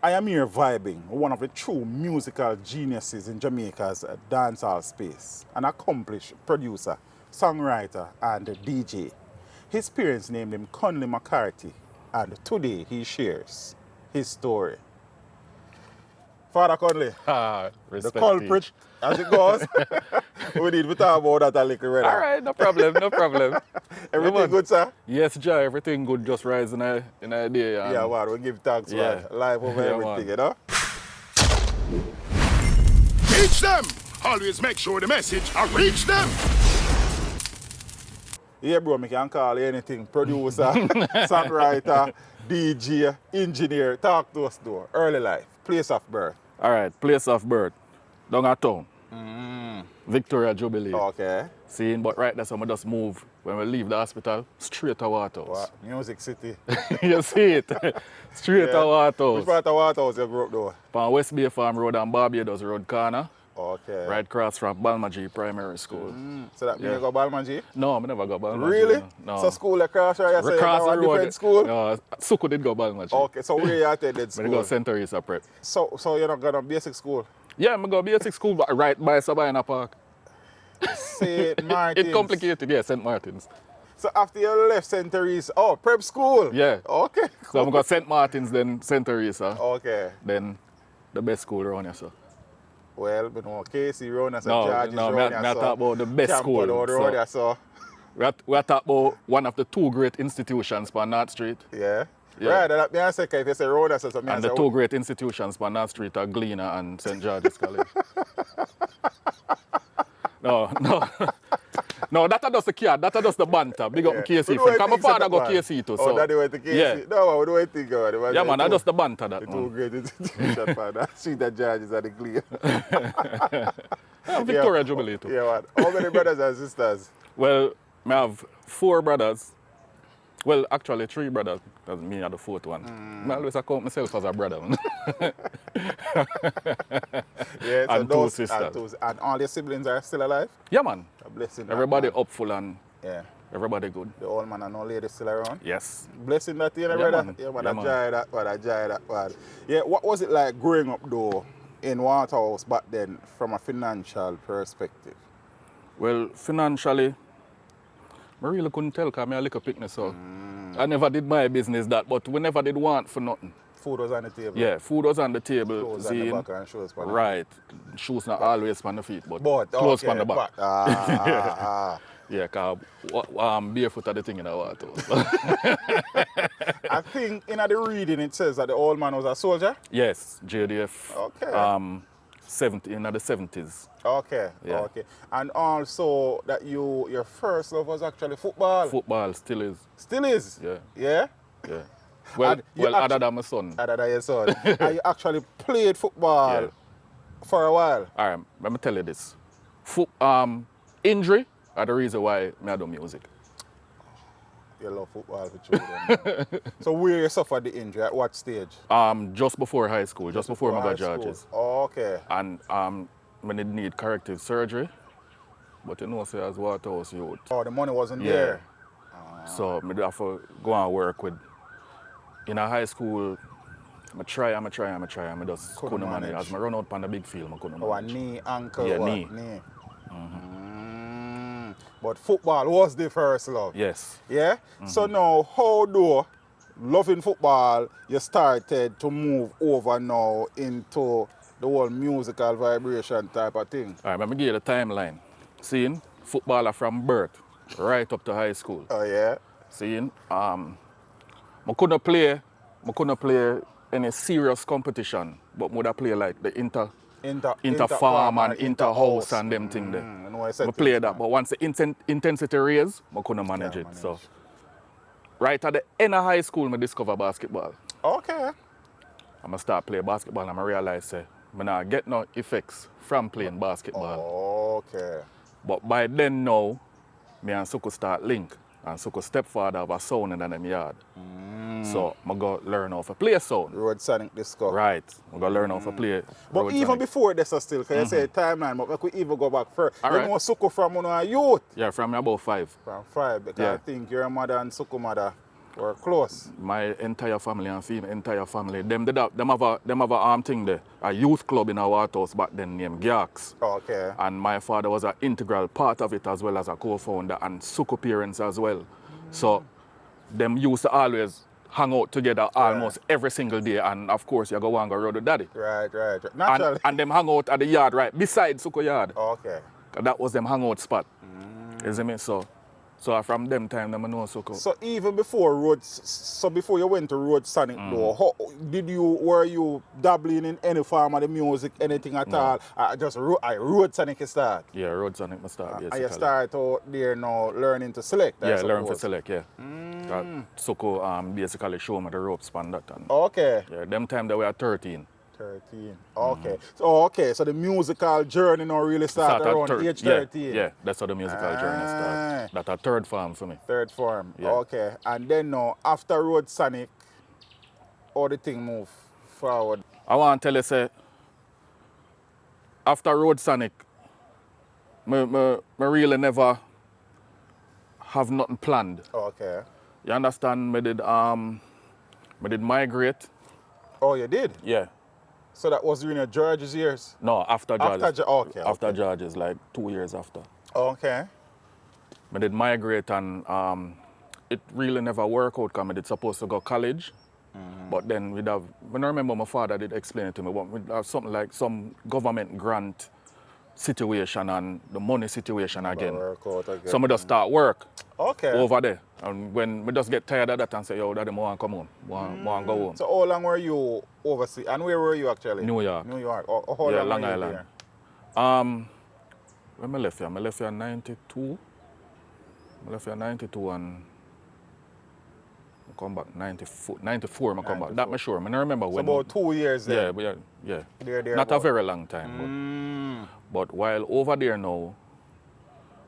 I am here vibing with one of the true musical geniuses in Jamaica's dancehall space, an accomplished producer, songwriter, and DJ. His parents named him Kunley McCarthy, and today he shares his story. Father Kunley, the Respect culprit, each. as it goes. We need to talk about that a little bit. All right, no problem, no problem. Everything good, sir? Yes, Jai, everything good, just rising in a day. Yeah, man, we give thanks, Yeah. man. Live over Yeah, everything, man. you know? Reach them! Always make sure the message reach them! Yeah, bro, me can call you anything. Producer, songwriter, DJ, engineer. Talk to us, though. Early life, place of birth. All right, place of birth, down at town. Victoria Jubilee. Okay. Seeing, but right that's how I just move when we leave the hospital, straight to Waterhouse. What? Music City. You see it? Straight to Which Waterhouse. part of Waterhouse you grew up, though? On West Bay Farm Road and Barbados Road corner, Okay. right across from Balmaji Primary School. So that means Yeah. you go Balmaji? No, I never go Balmaji. Really? No. So school across right? You say you Across go the a road. different school? No, Suku did go Balmaji. Okay, so where you attended But I school? go St. Teresa Prep. So you're not going to basic school? Yeah, I go basic school, but right by Sabina Park. St. Martin's. It's complicated, yeah, St. Martin's. So after you left St. Teresa, oh, prep school? Yeah. Okay. So I got St. Martin's, then St. Teresa, Okay. then the best school around here, so. Well, you know, Casey round here, so No, George's no, round me here, talk about the best Campo school, down the road here, so. We are talking about one of the two great institutions on North Street. Yeah. Yeah. Right, that me I say, if you say road here, so me I And say, the two great institutions on North Street are Gleaner and St. George's College. No. No, that are just the kid, that are just the banter. Big up Yeah. KC. We do Because my anything, father so go that KC too. Oh, So. daddy went to KC? Yeah. No, we do anything about it. Yeah, man, that's just the banter that The two one. great institutions, man. That street that George's are the clear. Yeah, Victoria Jubilee too. Yeah, man. How many brothers and sisters? Well, I have 4 brothers. Well, actually 3 brothers, because me are the 4th one. I always count myself as a brother. Yeah, so And 2 those- sisters. And all your siblings are still alive? Yeah, man. A blessing. that, Everybody man. upful and Yeah. everybody good. The old man and no lady still around? Yes. Blessing that, you know, Yeah, brother? man. Yeah, man, Yeah, I man. enjoy that, man. I enjoy that, man. Yeah, what was it like growing up, though, in Waterhouse back then from a financial perspective? Well, financially, I really couldn't tell because I'm a little picnic, so I never did my business that, but we never did want for nothing. Food was on the table? Yeah, food was on the table. Clothes on the seeing- back and shoes on the Right. Shoes not always on the feet, but But, clothes okay, on the back. Yeah, because barefoot are the thing in the water. I think in the reading it says that the old man was a soldier? Yes, JDF. Okay. 70 in the 70s. Okay, Yeah. okay. And also that your first love was actually football? Football still is. Still is? Yeah. Yeah? Yeah. Well, And you other than my son. Other than your son. And you actually played football Yeah. for a while? All right, let me tell you this. Injury are the reason why I do music. You love football for children. So where you suffered the injury? At what stage? Just before high school, just before I high got school. George's. Oh, okay. And when it need corrective surgery, but you know, say as Waterhouse youth. Oh, the money wasn't Yeah. there. So I have to go and work with. In a high school, I try, I just couldn't manage. As I run out on the big field, I couldn't Oh, a manage. knee, ankle, Yeah, what? knee. But football was the first love. Yes. Yeah? So now, how do loving football, you started to move over now into the whole musical vibration type of thing? All right, let me give you the timeline. Seeing footballer from birth right up to high school. Oh, yeah? Seeing, I couldn't play any serious competition, but would I play like the inter farm and inter house and them thing there. I know I I said play things, that, man. but once the intensity raised, I couldn't manage Can't it. manage. So, right at the end of high school, I discover basketball. Okay. I start playing basketball and I realize I not get no effects from playing basketball. Okay. But by then now, me and Suku start link. And Suku stepfather have a sound in them yard. So I go learn how to play sound. Road Sonic Disco. Right. I go learn how to play. But road even sonic. before this, still, because you say timeline, but we could even go back first. All You right. know Suku from when you were youth? Yeah, from about 5. From 5, because Yeah. I think your mother and Suku mother We're close. My entire family and female entire family, them have a thing there, a youth club in our house back then named GAX. Okay. And my father was an integral part of it as well as a co-founder and Suku parents as well. So them used to always hang out together almost every single day, and of course you go and go road with daddy. Right. Naturally. And them hang out at the yard right beside Suku yard. Okay. That was them hangout spot. You see me? So from them time, them I know Suku. So even before before you went to Road Sonic though, were you dabbling in any form of the music, anything at all? Just Road Sonic you start? Yeah, Road Sonic must start, And you start out there now learning to select? Yeah, learn to select, yeah. Suku basically show me the ropes on that. And, okay. Yeah, them time they were 13. 13. Okay. So the musical journey now really started around age 13. Yeah, that's how the musical journey started. That's a third form for me. Third form. Yeah. Okay. And then now after Road Sonic, how the thing move forward? I want to tell you, say, after Road Sonic, me really never have nothing planned. Okay. You understand? Me did migrate. Oh, you did? Yeah. So that was during your George's years? No, after George's. After George's, like 2 years after. Okay. I did migrate and it really never worked out because I did supposed to go college. But then when I remember my father did explain it to me, but we'd have something like some government grant situation and the money situation again. So I just start work over there. And when we just get tired of that and say, yo, daddy, I want to come home. I want to go home. So how long were you overseas? And where were you actually? New York. New York. How Yeah, long Long were you Island. there? When I left here? I left here in 92. I left here in 92 and I come back 94 I come back. That I'm sure. I don't remember when. So about 2 years there? Yeah, but yeah. There Not a very long time. But while over there now,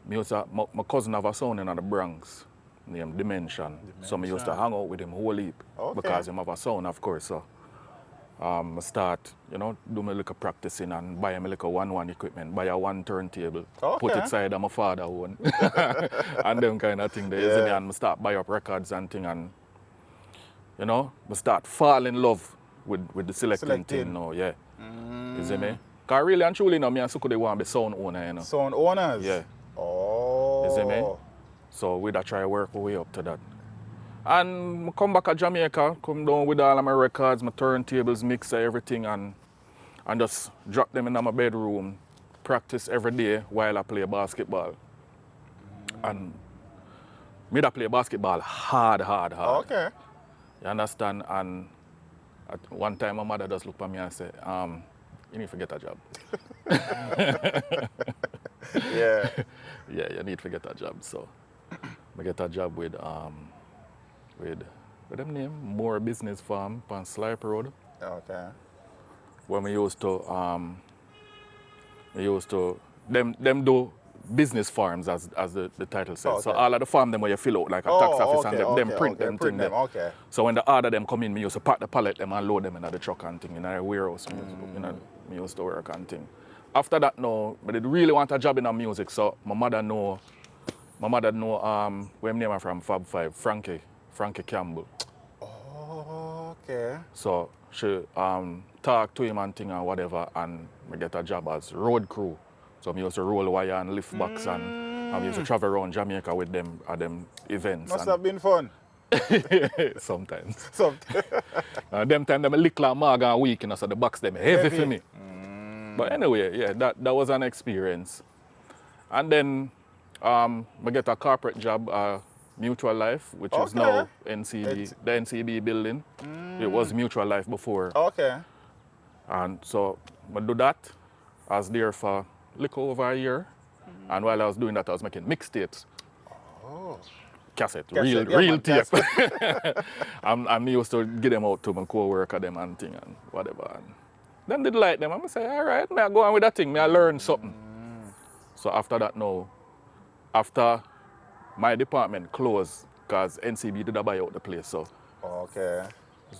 my cousin have a son in the Bronx named Dimension. So I used to hang out with him whole heap because he have a son, of course. So I start, do my little practicing and buy my little 1-1 equipment, buy a 1 turntable, put it side of my father one, and them kind of thing. There, and I start buy up records and thing, and I start fall in love with the selecting thing now, yeah. You see me? Because really and truly, me and Suku, they want to be sound owner, Sound owners? Yeah. Oh. You see me? So we try to work our way up to that. And I come back to Jamaica, come down with all of my records, my turntables, mixer, everything, and just drop them in my bedroom, practice every day while I play basketball. And me that play basketball hard. Okay. You understand? And at one time my mother just looked at me and said, you need to get a job. Yeah. Yeah, you need to get a job. So I get a job with them name, More Business Farm on Slipe Road. Okay. Where we used to them do business farms as the title says. Okay. So all of the farm them where you fill out like a tax office and them print them thing there. Okay. So when the order them come in, me used to pack the pallet them and load them in the truck and thing in a warehouse. Me used to work and thing. After that now, I did really want a job in the music, so my mother know where my name from Fab 5, Frankie Campbell. Oh, okay. So she talked to him and thing and whatever, and I get a job as road crew. So I used to roll wire and lift box and I used to travel around Jamaica with them at them events. Must have been fun. Sometimes. Sometimes. Them time them a little and mag and weak, so the box them heavy for me. But anyway, yeah, that was an experience. And then I get a corporate job, Mutual Life, which is now NCB, the NCB building. It was Mutual Life before. Okay. And so I do that. I was there for a little over a year. And while I was doing that, I was making mixtapes. Oh. Cassette, real tape. I'm used to get them out to my co-worker them and thing and whatever. And them did like them. I'm say, all right, I go on with that thing. I learn something. So after that now, after my department closed, because NCB did buy out the place, so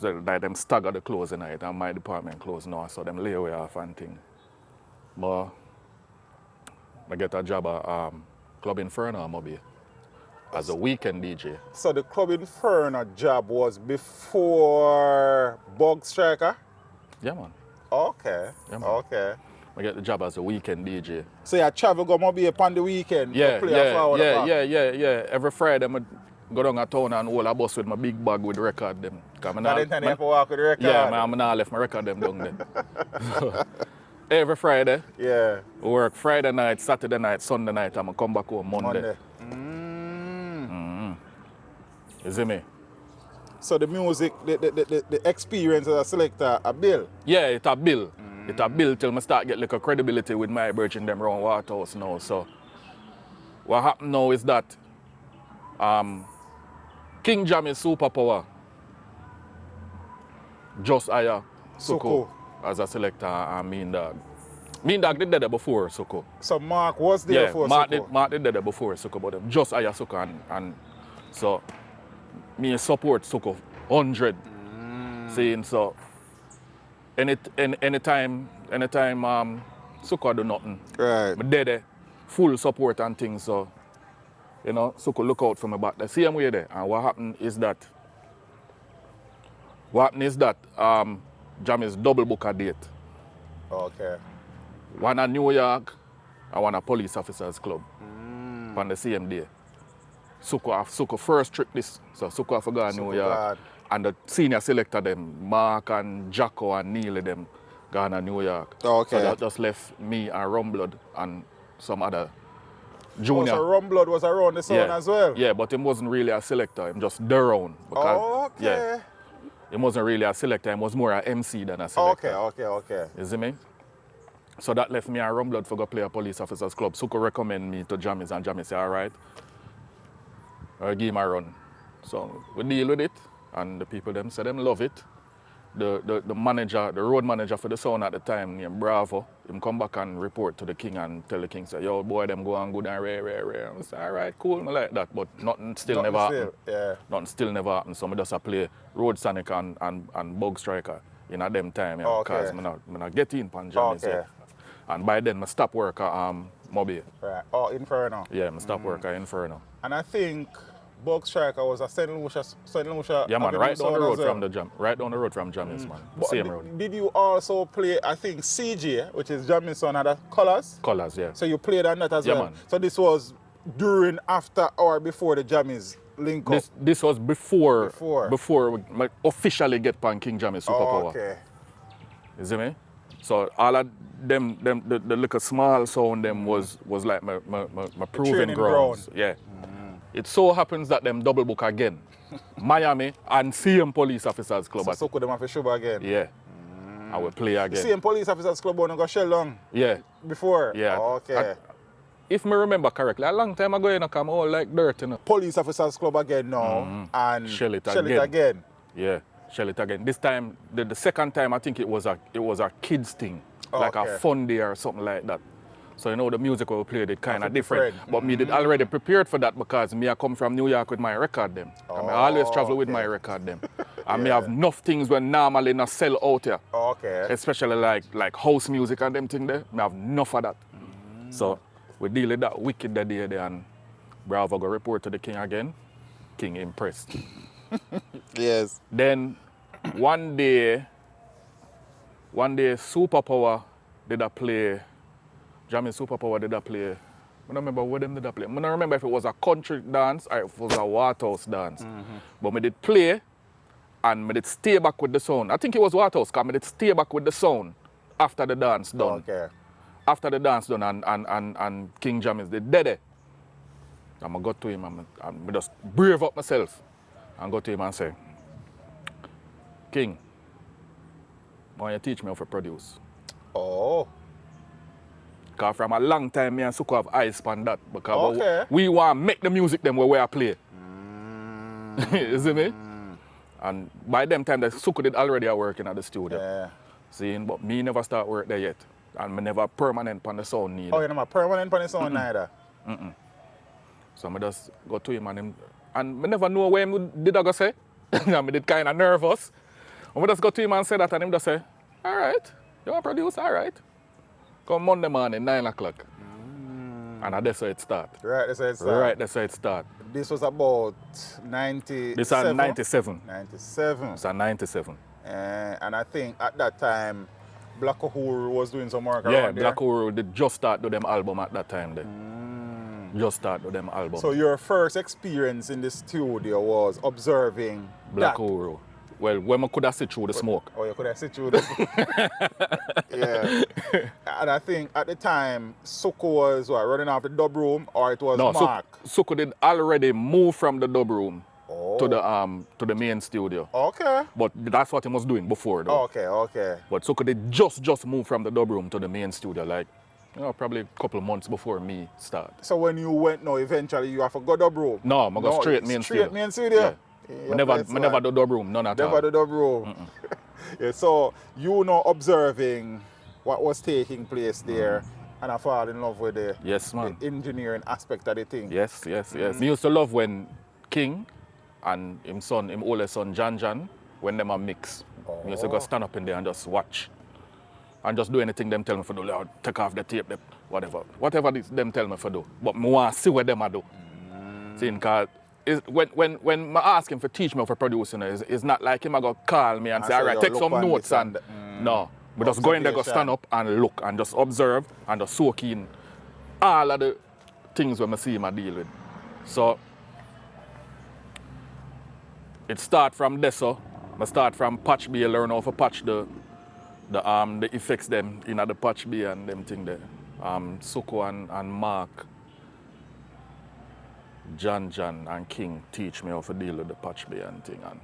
them stagger the closing night and my department closed now, so them lay away off and thing. But I get a job at Club Inferno, Mobile. as a weekend DJ. So the Club Inferno job was before Bug Striker? Yeah, man. Okay. Yeah, man. Okay. I get the job as a weekend DJ. So you travel go maybe upon the weekend? Yeah, play a forward back. yeah. Every Friday, I go down a town and hold a bus with my big bag with record them. That time you have to walk with the record? Yeah, man, I'm not left my record them down there. Every Friday, yeah. we work Friday night, Saturday night, Sunday night, and I come back home Monday. You see me? So the music, the experience as a selector, a bill? Yeah, it's a bill. It's a bill till I start get like a credibility with my virgin them around Waterhouse now. So what happened now is that King Jammy's superpower just hire Suko as a selector and Mean Dog. Mean Dog did that before Suko. So Mark was there before Suko? Mark did that before Suko, but them just hire Suko and so me support Suko 100. Saying so anytime Suko do nothing. Right. Me there full support and things, so you know, Suko look out for me back the same way there. And what happened is that Jammy's double book a date. Okay. One at New York and one at Police Officers Club. On the same day. Suko first trip this. So Suko have to go to New York. God. And the senior selector them, Mark and Jacko and Neil them gone to New York. Okay. So that just left me and Rumblood and some other junior. Oh, so Rumblood was around the sound as well? Yeah, but he wasn't really a selector. He just around. Okay. Yeah. He wasn't really a selector. He was more an MC than a selector. Okay. You see me? So that left me and Rumblood for go play a Police Officers Club. Suko recommend me to Jammies and Jammies say, all right, I'll give him a run. So we deal with it and the people them say them love it. The manager, the road manager for the sound at the time named Bravo, him come back and report to the king and tell the king, say, yo boy, them go on good and rare. I say, all right, cool, I like that, but nothing still never happened. Yeah. Nothing still never happened. So I just play Road Sonic and Bug Striker in a them time, you know, because I not get in pan Jammies yet. And by then I stop work at Mobile. Right. Oh, Inferno. Yeah, I stop work at Inferno. And I think Bug Striker was a St. Lucia. Yeah, man, right down the road from the Jam. right down the road from Jammies, man. Same road. Did you also play, I think, CJ, which is Jammies' son, had a Colors? Colors, yeah. So you played on that as well? Man. So this was during, after, or before the Jammies link up? This was before we officially get pan King Jammy's superpower. Okay. You see me? So all of them the little small sound them was like my proving grounds. Yeah. It so happens that them double book again. Miami and CM Police Officers Club. So could them have a show again? Yeah. I will play again. CM Police Officers Club on go shell long? Yeah. Before? Yeah. Okay. If me remember correctly, a long time ago, you know, come all like dirt, you know. Police Officers Club again now and Shell it again. Yeah, shell it again. This time, the second time, I think it was a kids thing, like a fun day or something like that. So you know the music we played it kind of different. But me did already prepared for that because me I come from New York with my record them. And I always travel with my record them. And me have enough things when normally not sell out here. Okay. Especially like house music and them thing there. Me have enough of that. So we deal with that wicked that day there and Bravo go report to the king again. King impressed. Yes. Then one day Superpower did a play. Jammy's Superpower did a play. I don't remember what them did a play. I don't remember if it was a country dance or if it was a Waterhouse dance. But I did play and I did stay back with the sound. I think it was Waterhouse because I did stay back with the sound after the dance done. Okay. After the dance done and King Jammy's did dead. And I got to him and I just brave up myself and go to him and say, King, why don't you teach me how to produce? Oh. Because from a long time, me and Suko have eyes on that. Because we want to make the music them where we play. You see me? And by them time, the Suko did already working at the studio. Yeah. See, but me never start work there yet. And me never permanent on the sound neither. Oh, you're not permanent on the sound neither? So I just go to him and I never know where he did I go say. And I did kind of nervous. And I just go to him and say that and him just say, all right, you want to produce? All right. Come Monday morning, 9 o'clock. And that's how it started. Right, that's how it started. Right, that's how it started. This was about 97? This is 97. 97. It's a 97. And I think at that time, Black Uhuru was doing some work Yeah, around there. Black Uhuru did just start to them album at that time there. Just start to them album. So your first experience in the studio was observing Black that. Uhuru. Well, when I could have sit through the smoke. Oh, you could have sit through this. Yeah. And I think at the time, Suko was what, running off the dub room, or it was Mark? Suko did already move from the dub room Oh. to the main studio. Okay. But that's what he was doing before though. Okay. But Suko did just move from the dub room to the main studio, like, probably a couple of months before me start. So when you went now, eventually you have to go dub room? No, I go straight main studio. Straight main studio? Yeah. I never do dub room, none at all. Never do dub room. Yeah, so you know observing what was taking place there and I fall in love with the, yes, man. the engineering aspect of the thing. Yes. Me used to love when King and him oldest son Jan, when them a mix. Me used to go stand up in there and just watch. And just do anything them tell me to do. Like, take off the tape, whatever. Whatever them tell me to do. But I want to see what them a do. See, because when I ask him to teach me for producing, it's not like him I go call me and say, all right, take some notes and no. But just go in there, go stand up and look and just observe and just soak in all of the things when I see him I deal with. So it start from this, so I start from patch B, learn how to patch the effects them in the patch B and them thing there. Suko and Mark, Jan and King teach me how to deal with the patch B and thing, and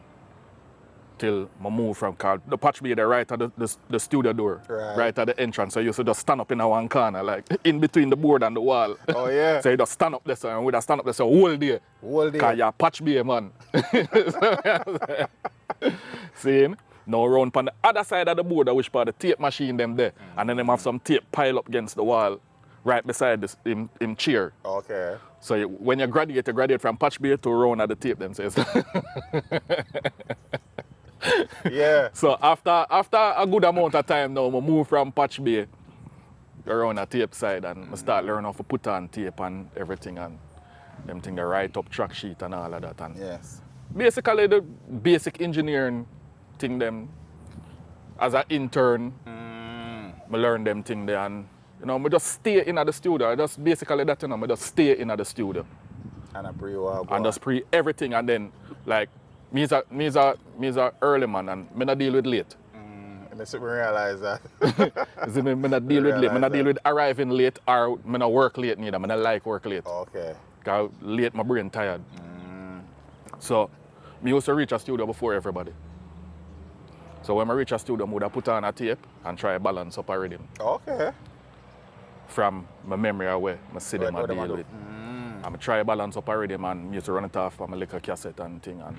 till I move from the patch B there right at the studio door, right at the entrance. So you used to just stand up in a one corner, like in between the board and the wall. Oh yeah. So you just stand up there, and we just stand up there whole day. Whole day. Cause you're patch B, man. See? Now around on the other side of the board, which part the tape machine them there, and then them have some tape pile up against the wall, right beside this him chair. Okay. So when you graduate from patch B to around at the tape them says. Yeah. So after a good amount of time now, I move from patch B around the tape side and I start learning how to put on tape and everything and them thing, the write up track sheet and all of that. And yes. basically the basic engineering thing them as an intern, I learn them thing there and I just stay in the studio. I just basically that I just stay in the studio. And I pre-work. And just pre everything and then like me is a early man and I not deal with late. And I realize that. See, I not deal with late. I not deal with arriving late or I not work late neither. I not like work late. Okay. Because late my brain tired. So me used to reach a studio before everybody. So when I reach a studio, I would have put on a tape and try to balance up a rhythm. Okay. From my memory away, I see them and deal with. I try to balance up a rhythm and I used to run it off from a little cassette and thing and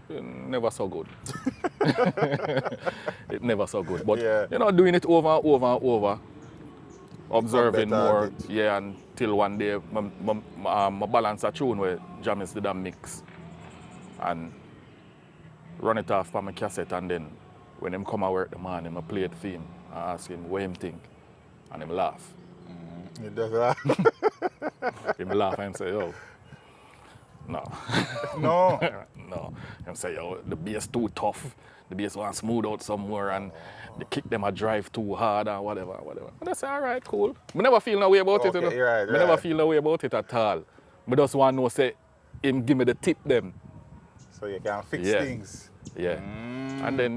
it never so good. It never so good. But doing it over and over and over, observing more, until one day I balance a tune where Jamis did a mix and run it off from a cassette and then when him come out work the morning, I play it for him and ask him what him think and him laugh. He does laugh. Him laugh and say, yo, no. No. No. Him say, yo, the bass too tough. The bass want smooth out somewhere and the kick them a drive too hard and whatever. And I say, all right, cool. I never feel no way about it. Right. I never feel no way about it at all. I just want to know, say, him give me the tip them. So you can fix things. Yeah. And then,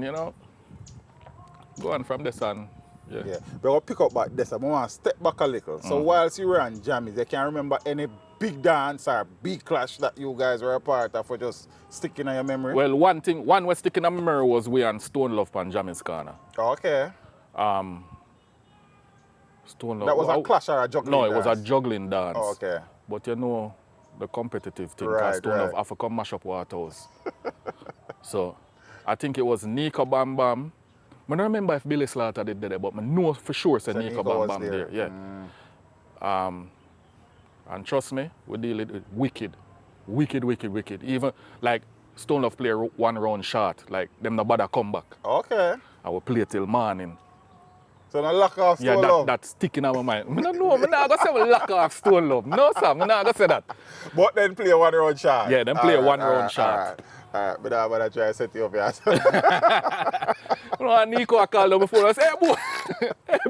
go on from this and yeah. But I'll pick up back this. I want to step back a little. So whilst you were on Jammies, you can remember any big dance or big clash that you guys were a part of or just sticking in your memory? Well, one was sticking in my memory was we on Stone Love and Jammies Corner. Okay. Stone Love. That was a clash or a juggling dance? No, it was a juggling dance. Oh, okay. But the competitive thing, right, Stone Love have to come mash up Waterhouse. So, I think it was Nico Bam Bam. I don't remember if Billy Slaughter did that, but I know for sure that Nico Bam Bam there. Yeah. And trust me, we deal it with wicked. Even like Stone Love play one round shot, like them no bother come back. Okay. I will play till morning. So no lock off Yeah, Stone Love. that's sticking on my mind. I don't know, I'm not going to say lock off Stone Love. No, sir, I'm not going to say that. But then play a one round shot. Yeah, then play a one round shot. All right, but I'm going to try to set you up here. No, Nico, I called him before. I said, hey, boy.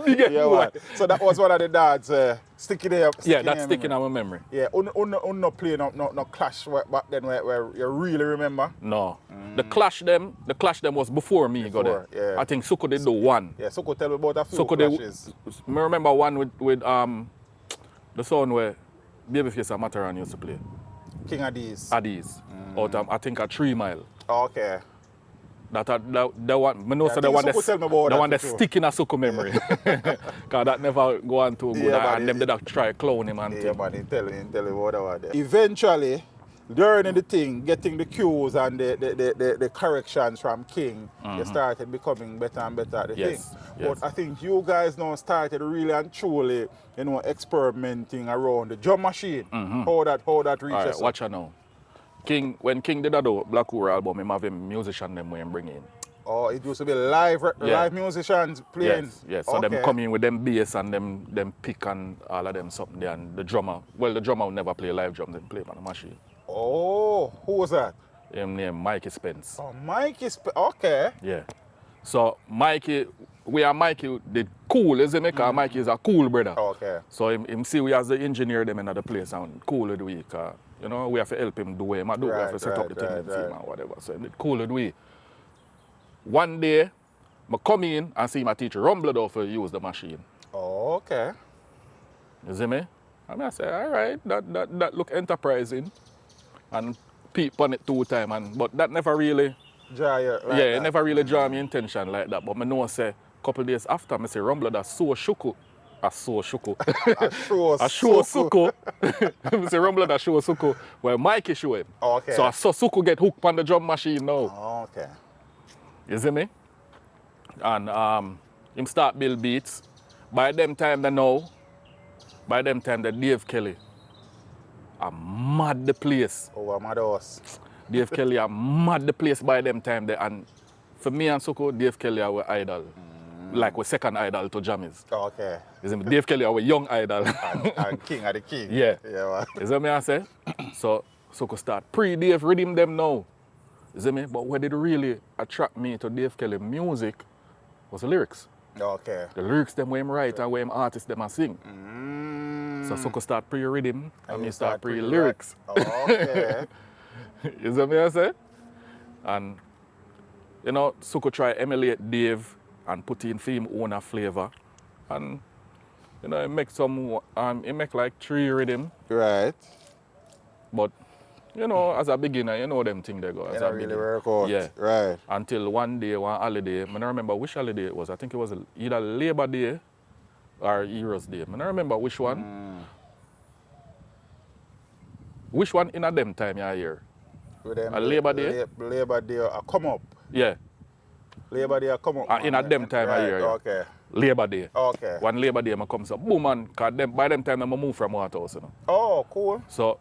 Big Yeah, boy. man. So that was one of the dads sticking there. Yeah, that's sticking on my memory. Yeah, no play no clash back then where you really remember? No. The clash them was before me go there. Yeah. I think Suko did do one. Yeah, Soko tell me about a few Suko clashes. I remember one with the song where Babyface and Mataran used to play. King Addies. Addies. Out I think a 3 Mile. Okay. That one, I know so the one that stick in a Suko memory. Because that never go on too good. Yeah, and them did try clone him and Yeah, thing. man, he tell me what I want there. Eventually, during the thing, getting the cues and the corrections from King, you started becoming better and better at the Yes, thing. yes. But I think you guys now started really and truly, experimenting around the drum machine. How that reaches. All right, watch her now. When King did that Black Oor album, him have him musician them when him bring in. Oh, it used to be live musicians playing. Yes. So them come in with them bass and them pick and all of them something there. And the drummer would never play live drums, them play on the machine. Oh, who was that? Him name Mikey Spence. Oh, Mikey okay. Yeah. So Mikey did cool, isn't it? Because Mikey is a cool brother. Okay. So him see we as the engineer them in the place and cool with we. We have to help him do it. We have to set up the thing and film and whatever. So him did cool with we. One day, I come in and see my teacher Rumbler though for use the machine. Oh, okay. You see me? And I say, all right, that look enterprising. And peep on it 2 times. But that never really... it never really draw me attention like that. But I know say, a couple of days after, I say, Rumbler, that's so shuku. A show suko. I say, Rumbler, that show suko. Well, Mikey show him. Okay. So I saw suko get hooked on the drum machine now. Oh, okay. You see me? And him start build beats. By them time the Dave Kelly I mad the place. Oh, I'm mad house. Dave Kelly I mad the place by them time there. And for me and Suko, Dave Kelly our idol. Like our second idol to Jammies. Oh, okay. You see me? Dave Kelly our young idol. and King are the king. Yeah. Yeah, man. You see me I say? So Suko start pre-Dave rhythm them now. You see me? But what did really attract me to Dave Kelly music was the lyrics. Okay. The lyrics them where him write and where him artists them and sing. So Suko start pre-rhythm and me start pre-lyrics. Okay. You see me I say? And Suko try emulate Dave and put in for him own a flavor. And he make he make like 3 rhythm. Right. But as a beginner, them thing they go. As a really work out. Yeah. Right. Until one day, one holiday, I don't remember which holiday it was. I think it was either Labor Day or Heroes Day. I don't remember which one. Which one in a them time you hear? With them, a Labor Day? Labor Day come up. Yeah. Labor Day come up. In a them time right. I hear. Okay. Labor Day. Okay. One Labor Day I come so boom man, cause by them time I move from Waterhouse. Oh, cool. So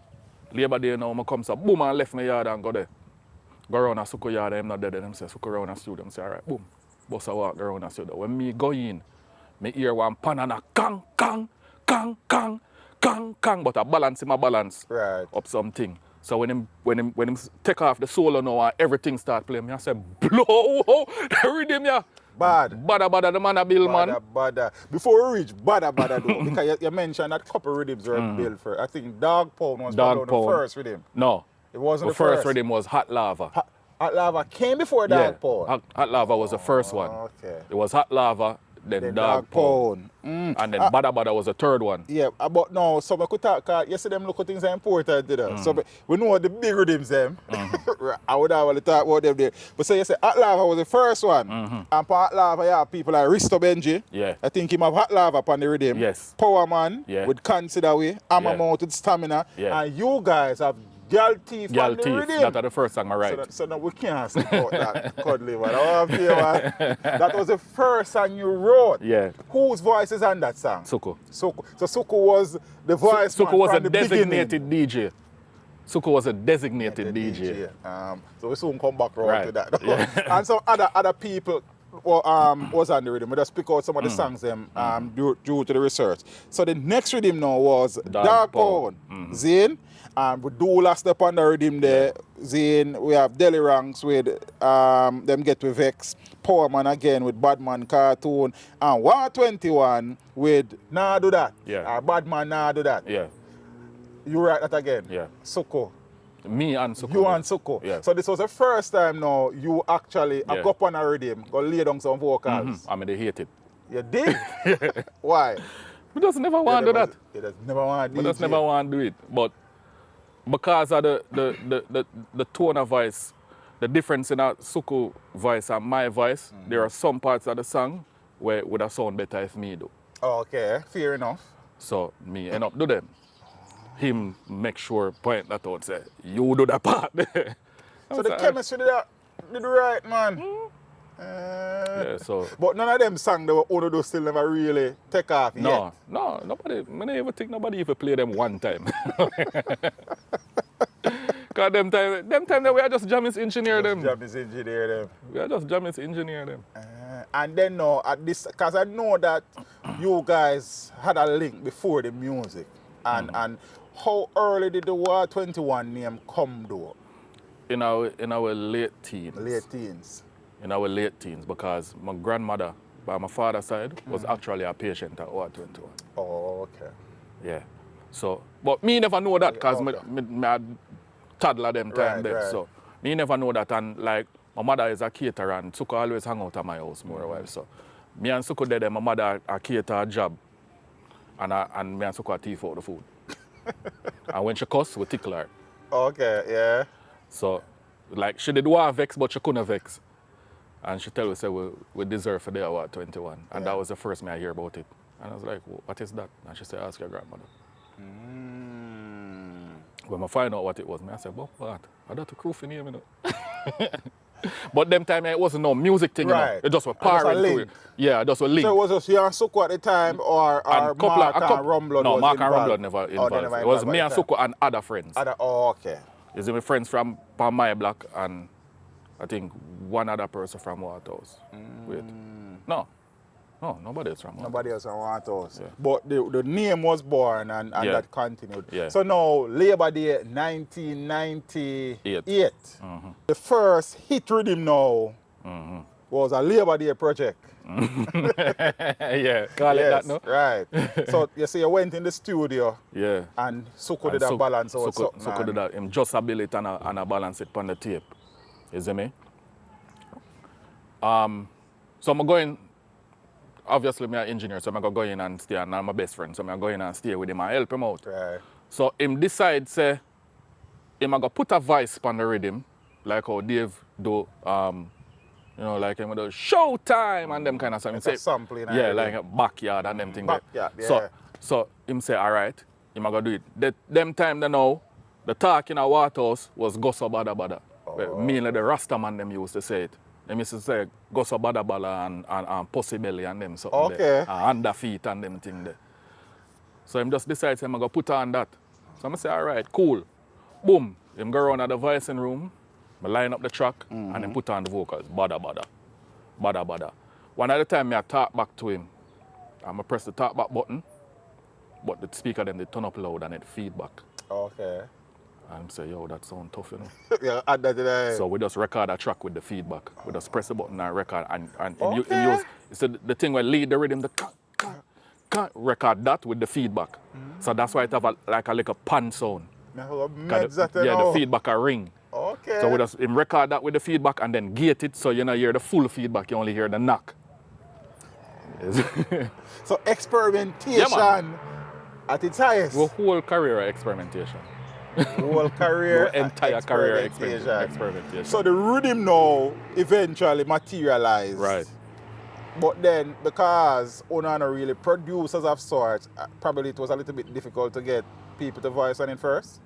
Labor Day now I come so boom and left my yard and go there. Go around a Suko yard, I'm not dead. Them say Suko around a studio. I say alright, boom. Bust a walk around a studio. When me go in, me hear one pan and a kang, kang, kang, kang, kang, kang. But I balance him, right. Up something. So when him take off the solo now and everything start playing, I say, blow, the rhythm, yeah. Bada, the man a build, man. Bada. Before we reach bada though, because you mentioned that couple rhythms were built first. I think Dog Pound was the first rhythm. No. It wasn't the first rhythm was Hot Lava. Hot Lava came before Dog Pound? Hot Lava was the first one. Okay. It was Hot Lava, then Dog Pound. And then Bada was the third one. Yeah, but no, so we could talk, you see them local things are important, So we know the big rhythms them. I would have to talk about them there. But so you say Hot Lava was the first one. And for Hot Lava, you have people like Risto Benji. Yeah. I think him have Hot Lava upon the rhythm. Yes. Power Man with Consider Way, Amamount with Stamina. Yeah. And you guys have Gal Teeth on the rhythm. That's the first song I write. So now we can't speak about that, Kunley, man. I want to hear, man. That was the first song you wrote. Yeah. Whose voice is on that song? Suko. So Suko was the voice Suko was from a the designated beginning. DJ. Suko was a designated DJ. So we soon come back around to that. Yeah. And some other people was on the rhythm. We just pick out some of the songs them due to the research. So the next rhythm now was Dark Pound. Zane. We do last step on the rhythm there. Zane, we have Deli Ranks with them Get with Vex. Powerman again with Badman Cartoon. And 121 with Nah Do That. Yeah. Badman Nah Do That. Yeah. You write that again? Yeah. Suko. Me and Suko. You and Suko. Yeah. So this was the first time now you actually go up on a rhythm, go lay down some vocals. I mean, they hate it. You did? Why? We just never want to do that. You just never want to We just never want to do it. But because of the tone of voice, the difference in our Suko voice and my voice, there are some parts of the song where it would have sound better if me do. Okay, fair enough. So me end up do them. Him make sure point that out, say, you do that part. So the chemistry did right, man. Yeah, so. But none of them songs that were only those still never really take off yet. No, nobody. I never think nobody even play them one time. Cause them time that we are just jamming engineer them. We are just jamming engineer them. And then now at this, cause I know that you guys had a link before the music, and how early did the War 21 name come though? In our late teens. Late teens. In our late teens, because my grandmother, by my father's side, was actually a patient at War 21. Oh, okay. Yeah. So, but me never know that because me toddler them time then. Right. So, me never know that. And like, my mother is a caterer and Suko always hang out at my house more a while. So, me and Suko there, my mother a cater job. And me and Suko a thief out the food. And when she cuss, we tickle her. Okay, yeah. So, like, she did want vex, but she couldn't vex. And she tell us, say, we deserve for the award 21. And that was the first me I hear about it. And I was like, what is that? And she said, ask your grandmother. When I find out what it was, I said, what? I got a crew for name, you know. But them time, it wasn't no music thing, right. You know. It just was parent. Yeah, just a link. So it was just you and Suko at the time, or Mark and Rumbled? No, was Mark and involved? Rumbled never involved. It was me and Suko and other friends. Okay. It's my friends from my block and I think one other person from Waterhouse. Wait. No, nobody else from Waterhouse. Nobody else from Waterhouse. Yeah. But the name was born and that continued. Yeah. So now, Labor Day 1998. The first hit rhythm now was a Labor Day project. Yeah, call it that, no? Right. So you see, you went in the studio. Yeah. And Suko did a balance out something. Suko did that. Him just a bill it and a balance it on the tape. You see me? So I'm going, obviously I'm an engineer, so I'm going to go in and stay, and I'm my best friend, so I'm going to go in and stay with him and help him out. Right. So him decide, say, him going to put a voice on the rhythm, like how Dave do, you know, like him do showtime and them kind of stuff. It's a sampling. Yeah, like a backyard and them things. Backyard, yeah. So him say, all right, him going to do it. Them time they know, the talk in a Waterhouse was go so bada bada. Mainly the Rastaman them used to say it. They used to say go so bada bada and pussy belly and them something okay. there. And under feet and them thing there. So him just decides I'm going to put on that. So I say, all right, cool. Boom. Him go around at the voicing room, I line up the track, and then put on the vocals. Bada bada. Bada bada. One at the time I talk back to him. I press the talk back button, but the speaker then they turn up loud and it feedback. Okay. And I say, yo, that sound tough, you know. Yeah, add that to that. So we just record a track with the feedback. We just press the button and record. And okay. use, it's the thing where lead the rhythm, the record that with the feedback. So that's why it have like a little pan sound. The feedback a ring. Okay. So we just record that with the feedback and then gate it so you don't hear the full feedback, you only hear the knock. So experimentation at its highest. Our whole career experimentation. Whole career. Your entire career experimentation. So the rhythm now eventually materialized. Right. But then because Onana really producers of sorts, probably it was a little bit difficult to get people to voice on it first.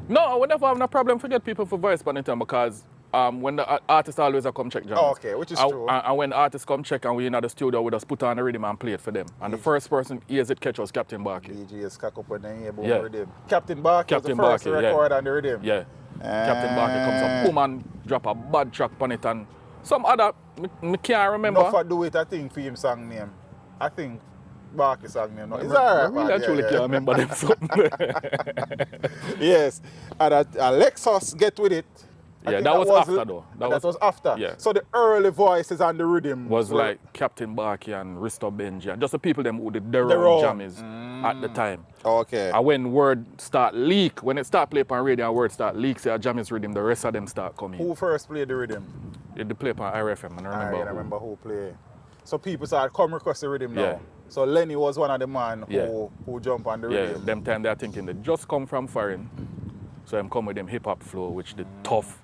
No, we never have no problem to get people for voice on it because when the artists always come check jams. Oh, okay, which is true. And when artists come check and we in the studio, we just put on the rhythm and play it for them. And the first person ears it catch was Captain Barkley. DJs cock up on the Yeah. rhythm. Captain Barkley was the first to record on the rhythm. Yeah. Captain Barkley comes up, boom, and drop a bad track on it and Some other, me can't remember. Not for do it, I think, for him song name. I think Barky song name. No, it's I alright, really man. truly can't remember them something. Yes. And Lexus Get With It. I Yeah, think that was after though. That was after. Yeah. So the early voices and the rhythm was were like Captain Barky and Risto Benji and just the people them who did their The own raw. jammies at the time. Okay. And when word start leak, when it start play on radio and word start leak, say a jammies rhythm, the rest of them start coming. Who first played the rhythm? They play on RFM, and I remember. I remember who played. So people started coming across the rhythm now. Yeah. So Lenny was one of the man Yeah. who jump on the Yeah, rhythm. them time they are thinking they just come from foreign. So I'm come with them hip hop flow, which the tough.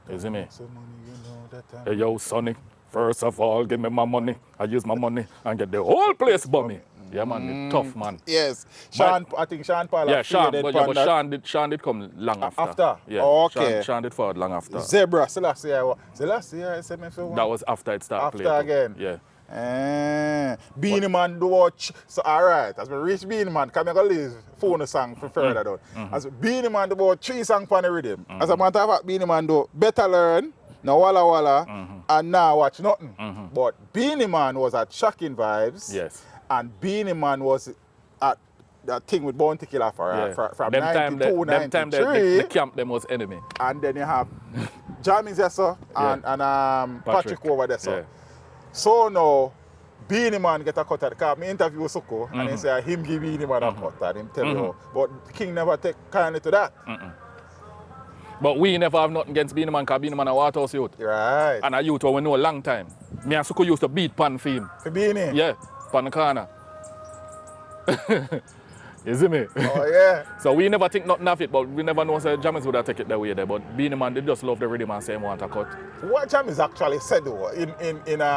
You see me? So money, you know that time. Hey yo, Sonny, first of all, give me my money. I use my money and get the whole place bummy. Yeah, man, the tough man. Yes. I think Sean Paul. Yeah, but Sean did come long after. After? Yeah. Oh, okay. Sean did forward long after. Zebra, Selassie, I said me for one. That was after it started After playing. again. Yeah. Beanie Man do watch. So alright, as we reach Beanie Man, can I go leave phone song for further down. As Beanie Man do about 3 songs on the rhythm. As a matter of fact, Beanie Man do Better Learn, now Walla Walla, and Now Watch Nothing. But Beanie Man was at Shocking Vibes. Yes. And Beanie Man was at that thing with Bounty Killer from them 92, them time 93. the camp them was enemy. And then you have Jammies there, sir, and Patrick over there, sir. Yeah. So now, Beanie Man get a cut at the car. Me interview Suko and he say him give Beanie Man a cut and him tell you. But King never take kindly to that. But we never have nothing against Beanie Man because Beanie Man a Waterhouse youth. Right. And a youth who we know a long time. Me and Suko used to beat pan for him. For Beanie? Yeah, pan the corner. You see me? Oh yeah. So we never think nothing of it, but we never know say Jammys would have take it that way there. But Beanie Man, they just love the rhythm and say him want a cut. What Jammies actually said though,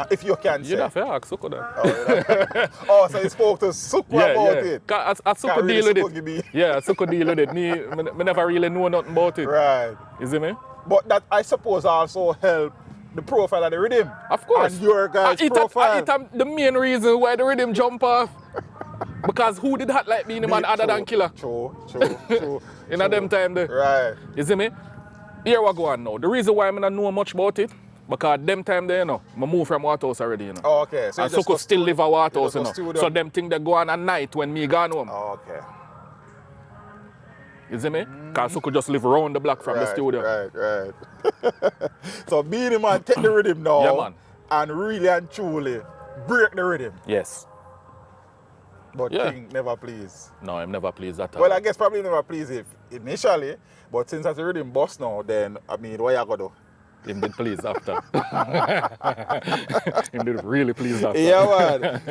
if you can say? You'd have to ask Suko that. Oh, so he spoke to Suko about it? As Suko Can't deal really with Suko give me- it. Yeah, Suko deal with it. Me never really know nothing about it. Right. You see me? But that I suppose also help the profile of the rhythm. Of course. And your guys' profile. It's the main reason why the rhythm jump off. Because who did hot like Beanie Man other than Killer? True. In a them time there. Right. You see me? Here we go on now. The reason why I don't know much about it, because them time there, you know, I moved from Waterhouse already, you know. Oh, okay. So and you just Suko still live at Waterhouse, you you know. just go studio. So them think they go on at night when me gone home. Oh, okay. You see me? Because Suko just live around the block from the studio. Right. So Beanie Man take the rhythm now. Yeah, man. And really and truly break the rhythm. Yes. But Yeah. King never please. No, I'm never pleased at all. Well, I guess probably never please if initially, but since that's the rhythm bust now, then I mean, what you gonna do? Him did pleased after. Him did really pleased after. Yeah, man.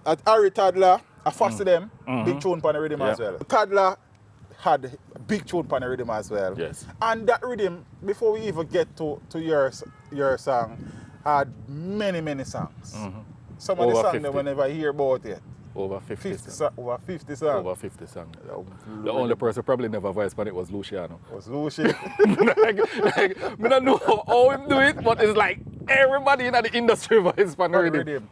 At Harry Toddler, I fasted them, big tune pan the rhythm as well. Toddler had a big tune pan the rhythm as well. Yes. And that rhythm, before we even get to your song, had many songs. Some of the Over songs 50. that we never hear about it. Over 50 Over 50 songs. Over 50 songs. The only person probably never voiced on it was Luciano. Was Lucy. I don't know how him do it, but it's like everybody in the industry voice on the rhythm.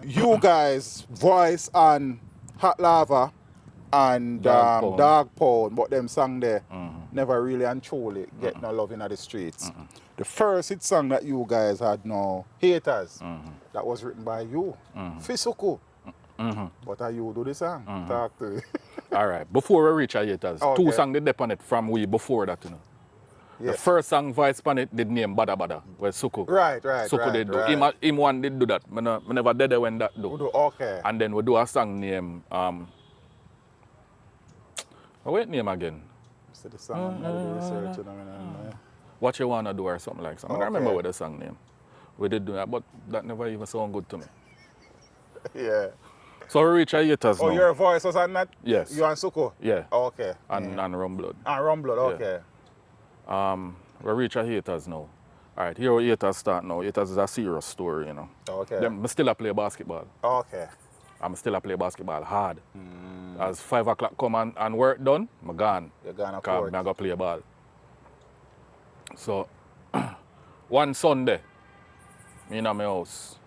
You guys voice on Hot Lava and Dog Pound, but them song there never really and truly get no love in the streets. The first hit song that you guys had now, Haters, that was written by you, Fisuku. But how you do the song? Talk to me. All right, before we reach Haters, Okay. 2 songs did depend on it from we before that, you know. Yes. The first song voice on it did name Bada Bada, where Suku. Right. Suku did do. right. Him one did do that. I never did it when that do. Okay. And then we do a song name, wait name again? So the song, I do research, you know. What You Wanna Do or something like that. I don't remember Okay. what the song name. We did do that, but that never even sound good to me. Yeah. So we reach Haters now. Oh, your voice was on that? Yes. You and Suko? Yeah. Okay. And Rumblood. And Rumblood, okay. We reach Haters now. All right, here we Haters start now. Haters is a serious story, you know. Okay. I still a play basketball. Okay. I'm still a play basketball hard. As 5 o'clock come and work done, I'm gone. You're gonna Because court. I go play ball. So, one Sunday, me in my house,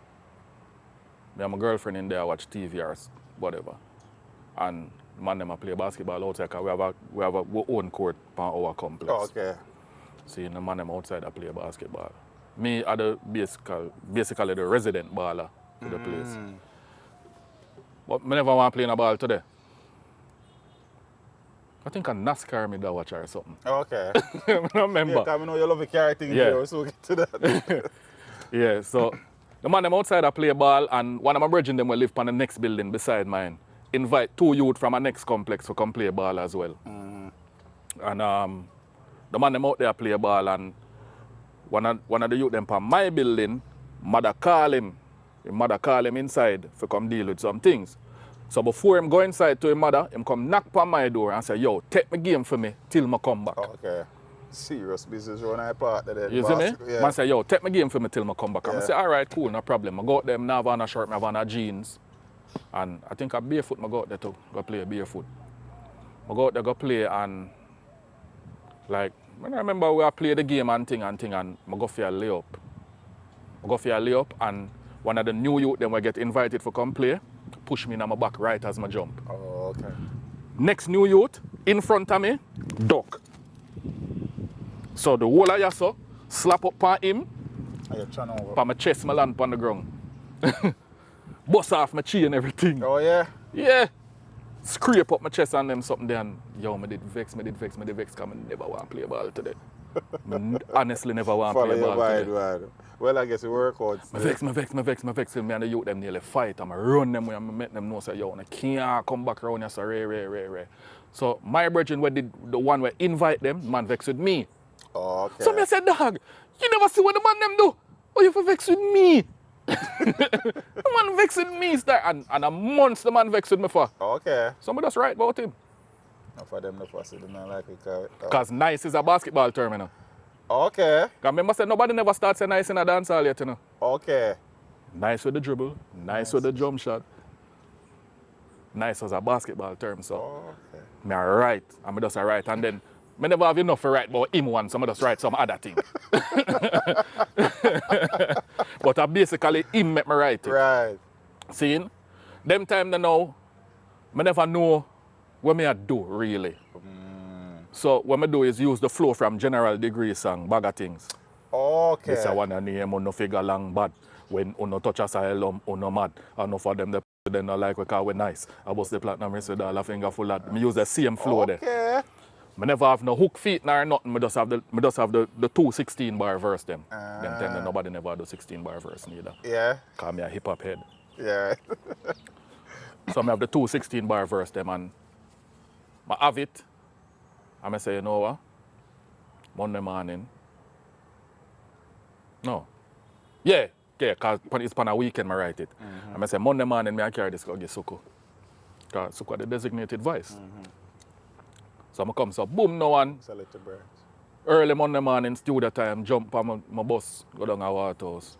me and my girlfriend in there watch TV or whatever. And the man them a play basketball outside because we have our own court on our complex. Okay. See, the man them outside a play basketball. Me are the basically the resident baller to the place. But I never want to play in a ball today. I think a NASCAR me that watch or something. Okay. I don't remember. Yeah, because I know you love the carry thing Yeah. there, so we'll get to that. Yeah, so the man them outside I play ball and one of my brethren them will live on the next building beside mine. Invite 2 youth from a next complex to come play ball as well. And the man them out there play ball and one of the youth them from my building, mother call him. His mother call him inside to come deal with some things. So before him go inside to his mother, him come knock on my door and say, yo, take my game for me till I come back. Okay. Serious business run I part there. You see me? Yeah. Man say, yo, take my game for me till I come back. I say, all right, cool, no problem. I go out there, I have on a shirt, I have on a jeans. And I think I barefoot, I go out there to go play barefoot. I go out there, go play and like, when I remember we play the game and I go for a layup. I go for a layup and one of the new youth then we get invited for come play, push me in my back right as I jump. Oh, okay. Next new youth, in front of me, duck. So the whole of Yasso slap up on him, Are you trying over? on my chest, my land on the ground. Bust off my chain and everything. Oh, yeah? Yeah. Scrape up my chest and them something there and yo, me did vex, because I never want to play ball today. I honestly never want to play ball today. Man. Well, I guess it work out. Me vex. Me and the youth them nearly fight and I run them and I make them know say yo, I can't come back around here so rare. So my brethren where did the one where invite them, man vex with me. Oh, okay. So me said, dog, you never see what the man them do. Oh, you for vex with me. The man vex with me, star. And a month the man vex with me for. Okay. Somebody just right about him. Not for them, no for them, not like it. Because nice is a basketball term, you know. Okay. Because remember, say nobody never starts saying nice in a dance hall yet, you know. Okay. Nice with the dribble, nice with the jump shot. Nice was a basketball term, so Okay. me a right, and me just a right. And then, me never have enough to write about him one, so me just write some other thing. But I basically, him make me write it. Right. Seeing? Them time they know, me never know what me a do, really. So what me do is use the flow from General Degree song, Bag of Things. Okay. This I want to name, no figure long bad. When uno touch asylum, uno mad. Enough of them, they not like we call we nice. I bust the platinum wrist with all a finger full of. Me use the same flow there. Okay. Me never have no hook feet nor nothing. Me just have the two 16 bar verse them. Them time nobody never do 16 bar verse neither. Yeah. Cause me a hip hop head. Yeah. So I have the two 16 bar verse them and I have it. And I say, you know what? Monday morning. No. Yeah, because it's on a weekend I write it. And I say, Monday morning I carry this go get Suko. Because Suko the designated voice. So I come, so boom, no one. Select the birds. Early Monday morning, studio time, jump on my bus, go down to Waterhouse.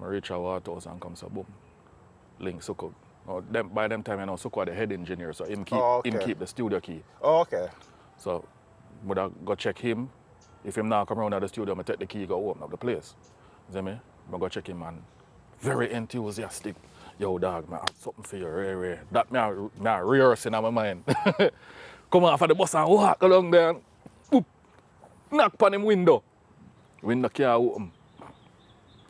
I reach our Waterhouse and come, so boom. Link Suko. By them time, you know, Suko the head engineer, so him keep the studio key. Oh, okay. So, I go check him. If him now come around at the studio, I take the key, go open up the place. You see me? I go check him and very enthusiastic. Yo, dog, man, I have something for you, rare. That me a rehearsing in my mind. Come off of the bus and walk along there and boop, knock on him window. Window can't open.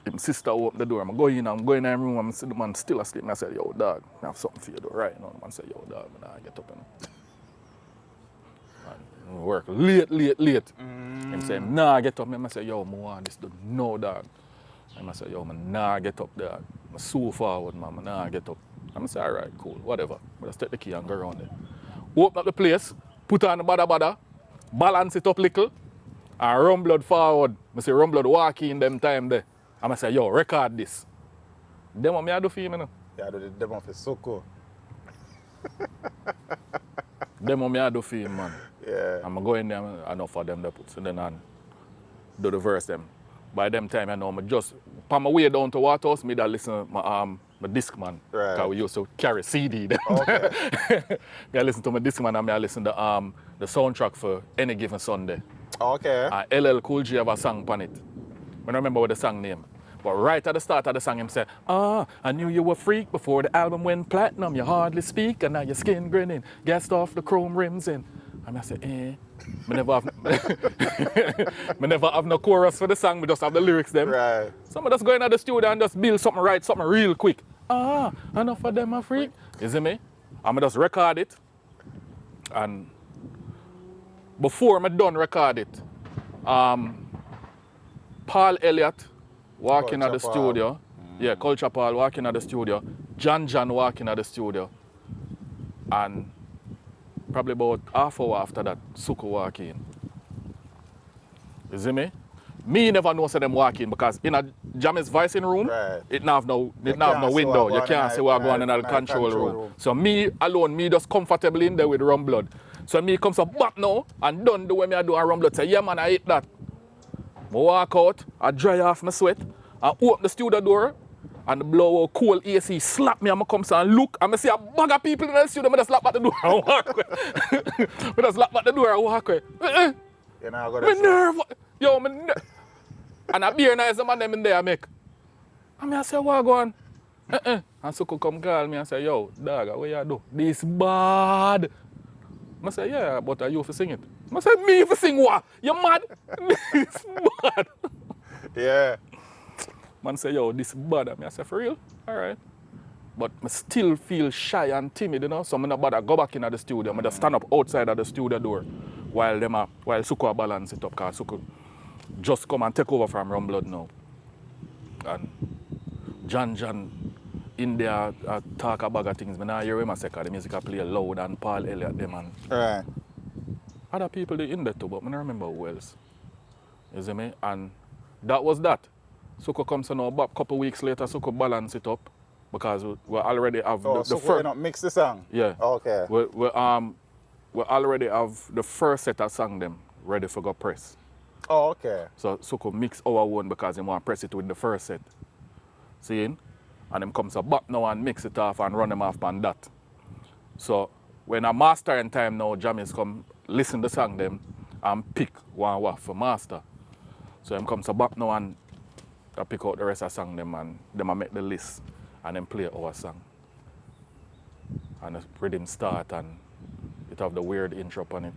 His sister open the door. I'm going in the room and I see the man still asleep. And I said, yo, dog, I have something for you though, right now. The man said, yo, dog, I get up. And work late. Him say, nah, get up. I say, yo, I want this to no, dog. And I say, yo, nah, get up there. I'm so forward, man, nah, get up. And I say, all right, cool, whatever. But just take the key and go around there. Open up the place, put on the bada, balance it up little, and run blood forward. I say, run blood walk in them time there. And I say, yo, record this. Them what I do for you, man. Yeah, I do the demo for Suko. Them what I do for you, man. Yeah. I'm going there, enough for them to put so then on do the verse them. By them time, I know, I just, on my way down to Waterhouse, I listen to my disc man. Right. Because we used to carry CD then. Okay. I listen to my disc man and I listen to the soundtrack for Any Given Sunday. Okay. And LL Cool J have a song on it. I don't remember what the song name. But right at the start of the song, him said, I knew you were a freak before the album went platinum. You hardly speak and now your skin grinning. Gassed off the chrome rims in. And I say, me never have, me never have no chorus for the song, me just have the lyrics them. Right. So I just go into the studio and just build something, write something real quick. Enough of them are freak. You see me? And I just record it. And before I done record it, Paul Elliott walking at the studio. Yeah, Culture Paul walking at the studio. John walking at the studio. And probably about half hour after that, Suko walk in. You see me? Me never know say them walk in because in a Jammy's voicing room, it not have no window. You can't see what going on in the control room. So me alone, me just comfortable in there with rum blood. So me comes up back now and done the way me I do a rum blood. Say, yeah man, I hate that. I walk out, I dry off my sweat, I open the studio door, and the blow out cold AC slap me and I come and look and I see a bag of people in the studio. I just slap back the door and walk away. I just slap back the door and walk away. You know, I my nerve. Yo, my nerve. And a beer nice man them in there I make. And I say, what go on? And Suko come call me and say, yo, dog, what you do? This bad. I say, yeah, but are you for sing it? I say, me for sing what? You mad? This bad. Yeah. Man say, yo, this bad. I say, for real? All right. But I still feel shy and timid, you know, so I'm not bother go back in the studio. I just stand up outside of the studio door while Suko balance it up, because Suko just come and take over from Rumblood now. And John in there talk about bag of things. I now hear him say, the music play loud and Paul Elliott them and right. Other people they in there too, but I don't remember who else. You see me? And that was that. Suko comes to now about a couple weeks later, Suko balance it up because we already have the first. first. Not mix the song? Yeah. Okay. We already have the first set of song them ready for go press. Oh, okay. So Suko mix our one because he want to press it with the first set. See? And him comes back now and mix it off and run them off on that. So when a master in time now, Jammies come listen the song them and pick one for master. So him comes back now and I pick out the rest of the song them and them make the list and then play our song. And the rhythm start and it have the weird intro on it.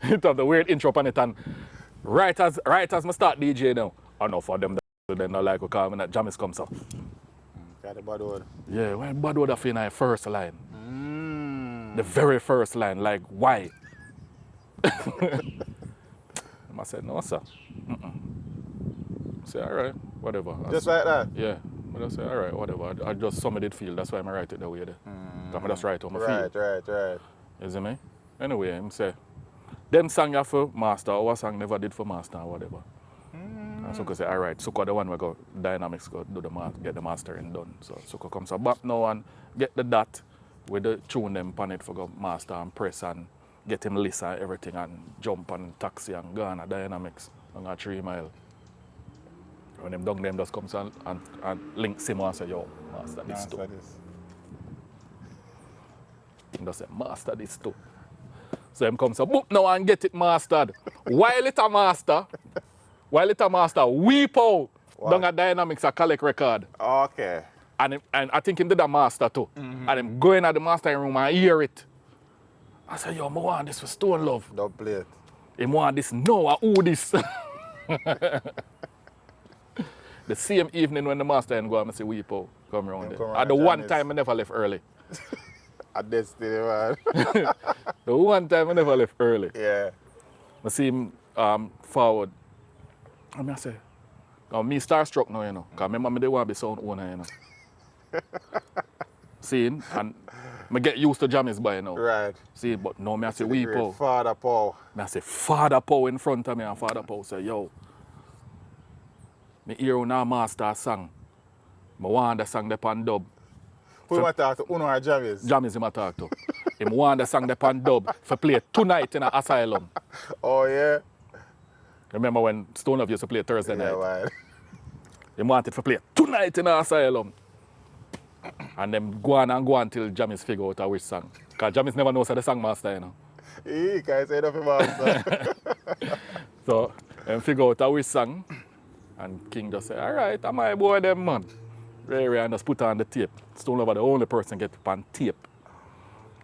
It have the weird intro on it and right as I start DJ now, I know for them that they not like we call me that Jammies comes up. Got the bad word. Yeah, well bad word in the first line. The very first line, like why? I said, no sir. I said, all right, whatever. Just like that? Yeah. I just say, all right, whatever. I just some did feel, that's why I write it that way there. I just write on my feel. Right. You see me? Anyway, I'm say, them song you for master, our song never did for master or whatever. And Suko say, all right, Suko the one we go dynamics go do get the mastering done. So Suko comes back now and get the dot with the tune them on it for go master and press and get him list and everything and jump and taxi and go on a dynamics on a 3 mile. When them done them just comes and link Simo and say, yo, master this too. He just say, master this too. So him comes up, boop now and get it mastered. While it a master, weep out down a dynamics a collect record. Okay. And I think him did a master too. And him going at the mastering room and hear it. I said, yo, I want this for Stone Love. Don't play it. Him want this, no, I owe this. The same evening when the master and go, I say, weep out, come around there. At the one time I never left early. At destiny, man. The one time I never left early. Yeah. I see him forward. And I say, me starstruck now, you know. Because remember, I want to be sound owner, you know. See, and I get used to Jammies by now. Right. See, but now I say, weep out. Father Paul. I say, Father Paul in front of me, and Father Paul say, yo, I hear now master song. I want the song upon dub. Who you want to talk to? Uno or Jammies? Jammies him talk to. Him want the song upon dub for play tonight in an asylum. Oh, yeah? Remember when Stone Love used to play Thursday night? Right. He wanted to play tonight in an asylum. And them go on till Jammies figure out which song. Because Jammies never knows how the song master, you know. He can't say nothing master. So, them figure out which song. And King just say, all right, I'm my boy them, man. Ray and just put on the tape. Stone Love the only person get it on tape.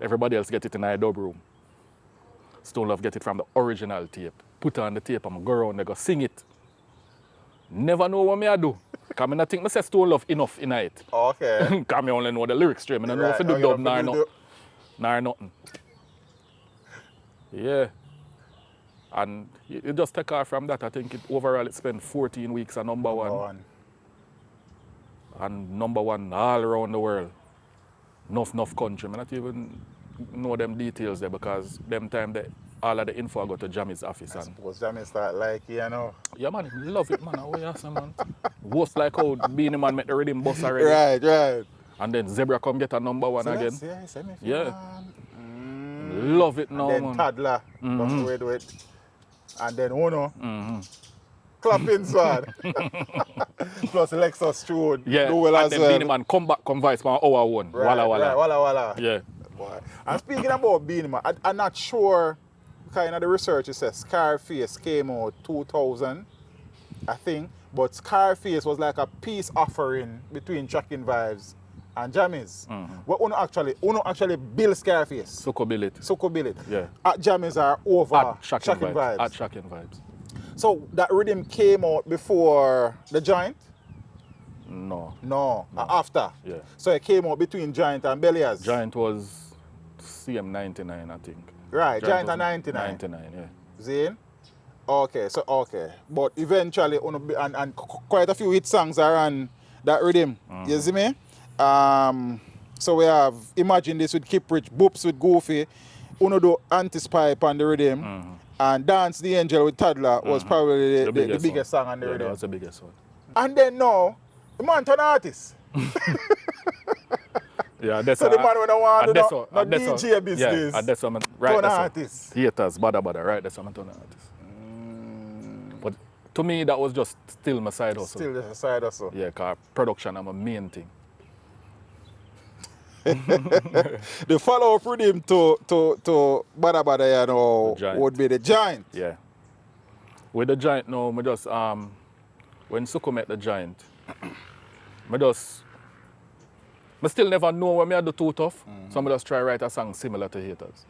Everybody else get it in a dub room. Stone Love get it from the original tape. Put it on the tape and I go around and go sing it. Never know what I do. Because I don't think I say Stone Love enough in it. Okay. Because I only know the lyrics straight. I don't know if I do dub nor nothing. Yeah. And you just take off from that. I think overall it spent 14 weeks at number one. And number one all around the world. Enough country. I don't even know them details there because them time all of the info I go to Jammy's office. I suppose Jammy start like, you know. Yeah, man, love it, man. Oh, yes, man. Worst like how Beanie Man make the rhythm bus already. Right. And then Zebra come get a number one again. Yeah. Love it now, and then man. Toddler come with it. And then Uno. Clapping sword. Plus Lexus Stewart. Yeah. Do well and as then well. Beanie Man come back, come vice man, our one. Right, Walla. Yeah. Boy. And speaking about Beanie Man, I'm not sure, kind of the research it says Scarface came out 2000, I think. But Scarface was like a peace offering between Tracking Vibes and Jammies. What Uno actually built Scarface. Succo build it. Yeah. At Jammies are over At Tracking Vibes. At Tracking Vibes. So that rhythm came out before the Giant? No. After? Yeah. So it came out between Giant and Belias? Giant was CM99, I think. Right, Giant and 99? 99, yeah. Zane? Okay. But eventually, and quite a few hit songs are on that rhythm. You see me? So we have Imagine This with Kiprich, Boops with Goofy, Uno do Anti-Spipe on the rhythm, and Dance the Angel with Toddler was probably the biggest song on the rhythm. That was the biggest one. And then now, the man turn artist. Yeah, that's so the man when I want to do no DJ business. Yeah, that's what I'm right. Turn artist. Theaters, bada, right? That's what I'm turn artist. But to me, that was just still my side hustle. Still the side hustle. Yeah, because production is my main thing. The follow-up rhythm to Bada, you know, would be the Giant. Yeah. With the Giant now, I just when Suko met the Giant, I still never know when I do too tough. So I just try to write a song similar to Haters.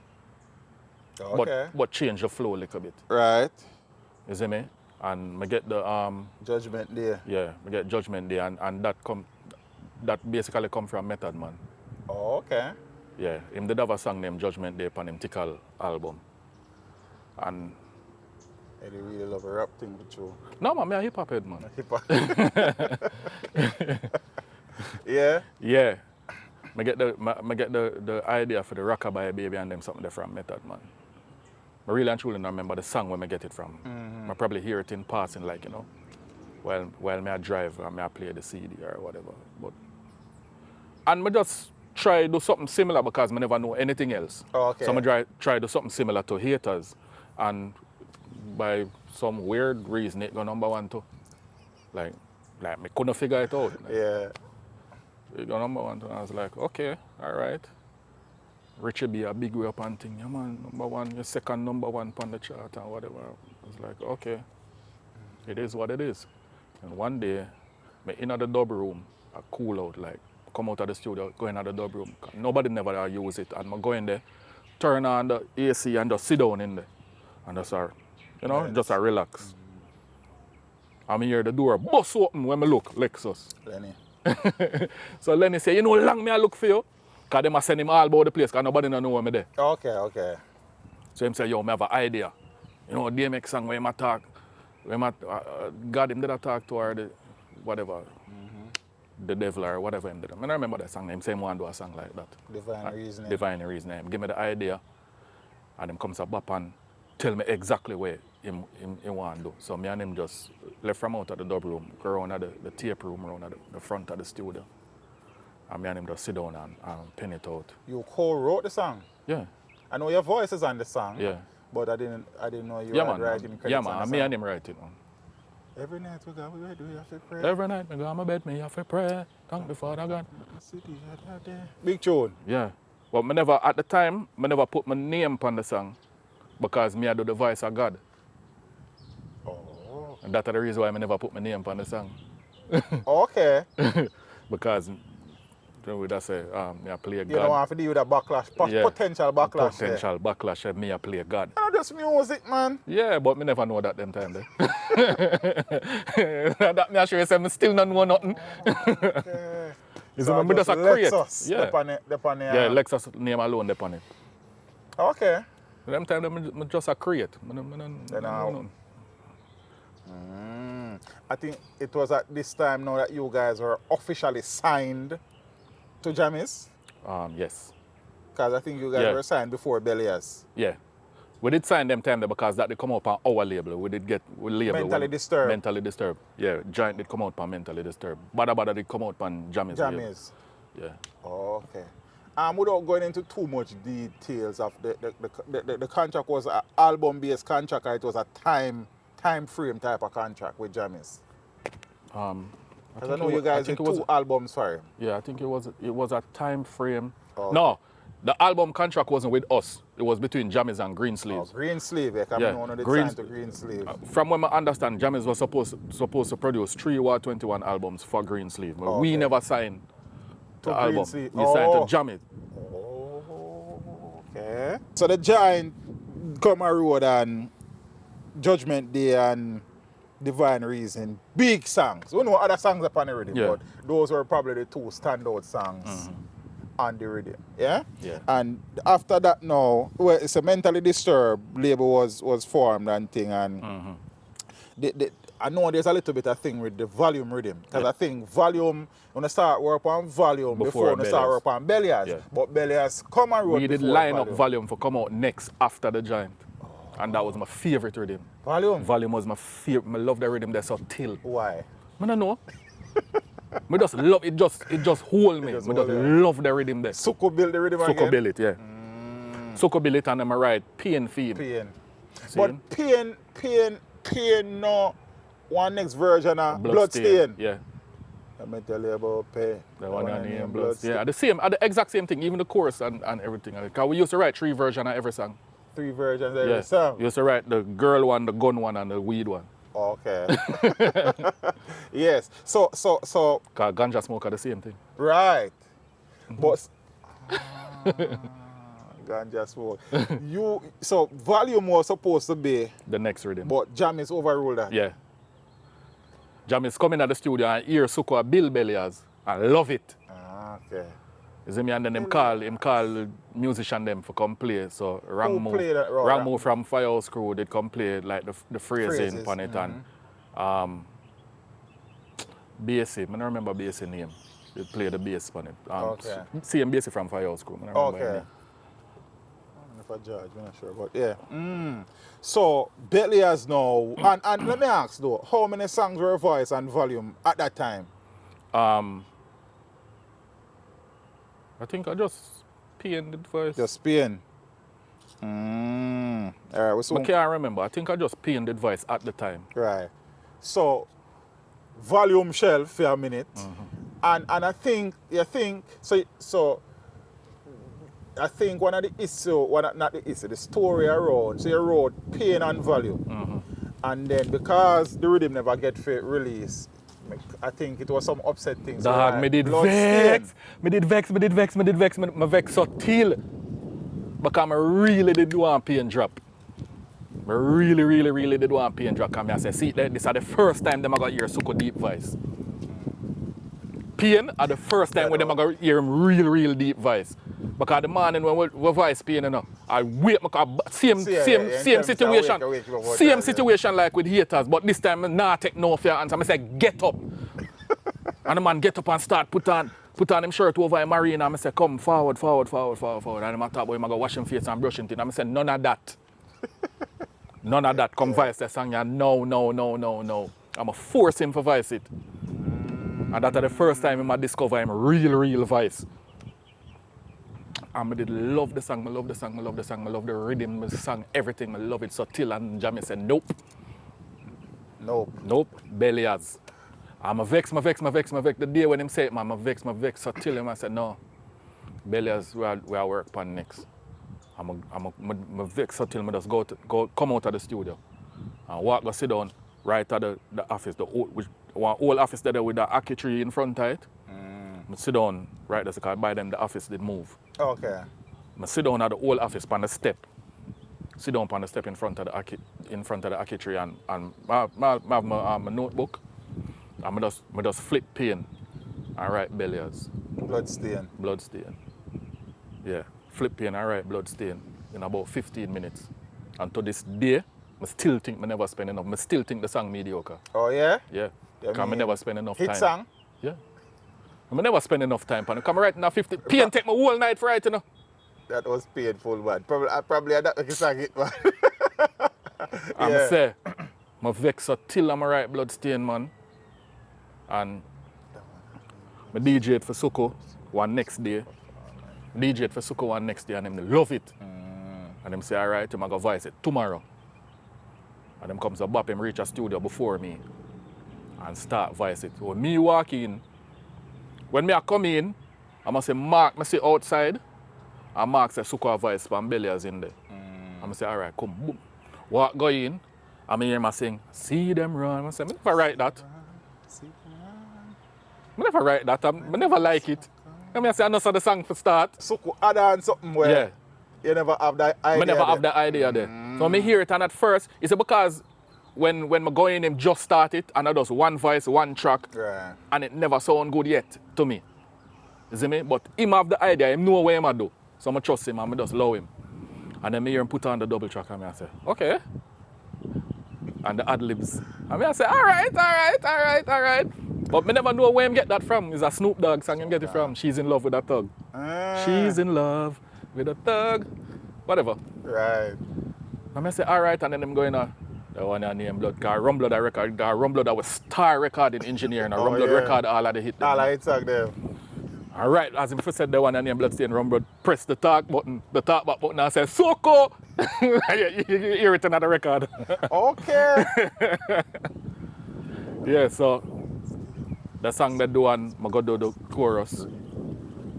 Okay. But change the flow a little bit. Right. You see me? And I get the Judgment Day. Yeah, I get Judgment Day and that basically come from Method Man. Oh, okay. Yeah, him did have a song named Judgment Day on him Tickle album. And I really love a rap thing with you. no man, I'm a hip hop head, man. Hip hop. Yeah? Yeah. I get the idea for the Rockabye Baby and them something there from Method Man. I really and truly don't remember the song where I get it from. I probably hear it in passing, like, you know, while I drive or I play the CD or whatever. And I just try to do something similar because I never know anything else. Oh, okay. So I try to do something similar to Haters. And by some weird reason, it got number one too. Like I couldn't figure it out. Like, yeah. It got number one too. And I was like, okay, all right. Richie be a big way up and thing. Yeah, man, number one, your second number one on the chart and whatever. I was like, okay, it is what it is. And one day, I'm in the dub room, I cool out, like, come out of the studio, go in the dub room. Nobody never use it. And I go in there, turn on the AC and just sit down in there. And just, just relax. I'm hear the door bust open when I look, Lexus. Lenny. So Lenny say, you know how long me I look for you? Because they send him all about the place because nobody know where I'm there. Okay. So him say, yo, I have an idea. You know, DMX song where I talk, God him did I talk to her, whatever, the devil or whatever him did. I don't remember that song. Him say, I want to do a song like that. Divine Reasoning. Give me the idea. And him comes up and tell me exactly where him want to do. So me and him just left from out of the dub room, go around the tape room, around the front of the studio. And me and him just sit down and pen it out. You co-wrote the song? Yeah. I know your voice is on the song. Yeah. But I didn't know you were writing credits. Yeah, man. And me and him writing on. Every night we go, we have to pray. Every night we go to my bed, me have to pray. Thank the Father God. Big tune. Yeah. But at the time, I never put my name on the song because me I do the voice of God. Oh. And that's the reason why I never put my name on the song. Okay. Because then we just say, I play God. You don't want to deal with that backlash, potential backlash. Potential backlash, me I play God. Not just music, man. Yeah, but me never know that them time there. That me assure you say me still not know nothing. Okay. You So remember just just a create. Lexus, Yeah. Yeah, Lexus name alone depend it. Okay. Them time me just a create. I think it was at this time now that you guys were officially signed to Jammys. Yes. Because I think you guys were signed before Belias. Yeah. We did sign them time there because that did come out on our label. We did get label. Mentally Disturbed. Mentally Disturbed. Yeah, Giant did come out on Mentally Disturbed. Bada did come out on Jammys. Jammys. Yeah. Oh, okay. Without going into too much details of the contract was an album-based contract or it was a time frame type of contract with Jammys? Because I know you guys did 2 albums for him. Yeah, I think it was a time frame. Oh. No, the album contract wasn't with us. It was between Jammys and Green Sleeves. Oh, Green Sleeve, yeah, Yeah, one of the Green- signed to Green Sleeve. From what I understand, Jammys was supposed to produce 3 or 21 albums for Green Sleeve. But we never signed To the Green album. Sleeve. We signed to Jammys. Oh, okay. So the Giant, Come a Road and Judgment Day and Divine Reason, big songs. We know other songs upon the rhythm, but those were probably the 2 standout songs on the rhythm. Yeah? Yeah. And after that now, well, it's a Mentally Disturbed label was formed and thing, and I know there's a little bit of thing with the volume rhythm. Because I think volume, when I start work on volume before I start work on Belias. Yeah. But Belias come and road We did before line up Volume for come out next after the Giant. And that was my favorite rhythm. Volume? Volume was my favorite. I love the rhythm there so till. Why? I don't know. I just love it. It just hold me. I just love the rhythm there. Suko build the rhythm again? Suko build it, yeah. Suko build it and then I write Pain Fiend. Pain. See? But pain no one next version of Bloodstain. Yeah. Let me tell you about pain. The one I name Bloodstain. Yeah, the exact same thing, even the chorus and everything. Because we used to write 3 versions of every song. 3 versions of every song? We used to write the girl one, the gun one, and the weed one. Okay. Yes. So. Because ganja smoke are the same thing. Right. But. Ganja smoke. So Volume was supposed to be The next rhythm. but Jammys overruled that. Yeah. Jammys come in at the studio and hear Suko Bill Belias and love it. Okay. You see me, and then him call musician them for come play. So played that role? Rangmo from Firehouse Crew did come play like the phrasing upon it and Bassy, I don't remember Bassy name. They play the bass upon it. Okay. Same Bassy from Firehouse Crew. I don't remember his Okay. name. If I judge, I'm not sure, but yeah. So Belias now, and let me ask though, how many songs were voice and volume at that time? I think I just painted the voice. Just Spain. All right, we I can't remember. I think I just painted the voice at the time. Right. So volume shelf for a minute, and I think so. I think one of the issue, the story around, so you wrote pain and volume, and then because the rhythm never get released, I think it was some upset things. Dog, me did vex. Me vex so till. Because I really did want pain drop. I really did want pain drop. Because I said, see, this is the first time them I got hear Suko deep voice. Pain are the first time when them I got hear him real deep voice. Because the morning when we voice pain, you know, I wait, same situation. Same situation like with haters, but this time I not take no for your answer. I say, get up. And the man get up and start put on him shirt over him marina and I say, come forward. And I'm talk about him, I go wash him face and brush him teeth. And I say, none of that. None of that. Come voice the song. No. I'm a force him for voice it. And that's the first time I discover him real voice. And I did love the song, I love the rhythm, the song, everything, I love it. So till and Jamie said, nope, Belias. I'm a vex. The day when him say it, man, I'm a vex. So till him I said, no, Belias, we are work on next. I'm a vex. So till me just come out of the studio and go sit down right at the office, one old office there with the ackee tree in front of it. I sit down right there because by then the office did move. Okay. I sit down at the old office on the step. Sit down on the step in front of the Aki tree and I have my notebook and I just flip pen and write Belliers. Blood stain. Blood stain. Yeah. Flip pen and write blood stain in about 15 minutes. And to this day, I still think I never spend enough. I still think the song mediocre. Oh yeah? Yeah. Because I never spend enough hit time. Song? Yeah. I never spend enough time on it. Come right now 50. Pen take my whole night for writing. That was painful, man. Probably that like a song hit, man. And I say, I vex till I'm right blood stain, man. And I DJ'd for Suko one next day. DJ'd for Suko one next day and them love it. And them say, all right, I'm going to voice it tomorrow. And them comes to bop him reach a studio before me and start voice it. So when me walk in, when me I come in, I must say, Mark, I say outside. And Mark say, Suko voice from Belliers in there. And I say, all right, come, boom. Walk, go in. And I hear him sing, see them run. I say, I never write that. I never write that. I never like it. I say, I know the song for start. Suko add on something where you never have that idea. I never have that idea there. So I hear it and at first, it's because when I go in, him just started and I just one voice, one track. Right. And it never sound good yet to me. You see me? But him have the idea, him know what him do. So I trust him and I just love him. And then I hear him put on the double track and I say, okay. And the ad-libs. And I say, all right. But I never know where him get that from. It's a Snoop Dogg song him get it from. She's in love with a thug. She's in love with a thug. Whatever. Right. And I say, all right. And then I'm going on. The one I name Blood. Because Rumblood record. Because Rumblood was star recording engineer. And Rumblood record all of the hit. All of the hit them. All right, as if I said the one and named Bloodstain Rumblood, press the talk back button and say, Suko! you hear it on the record. Okay. Yeah, so the song they do and I go do the chorus.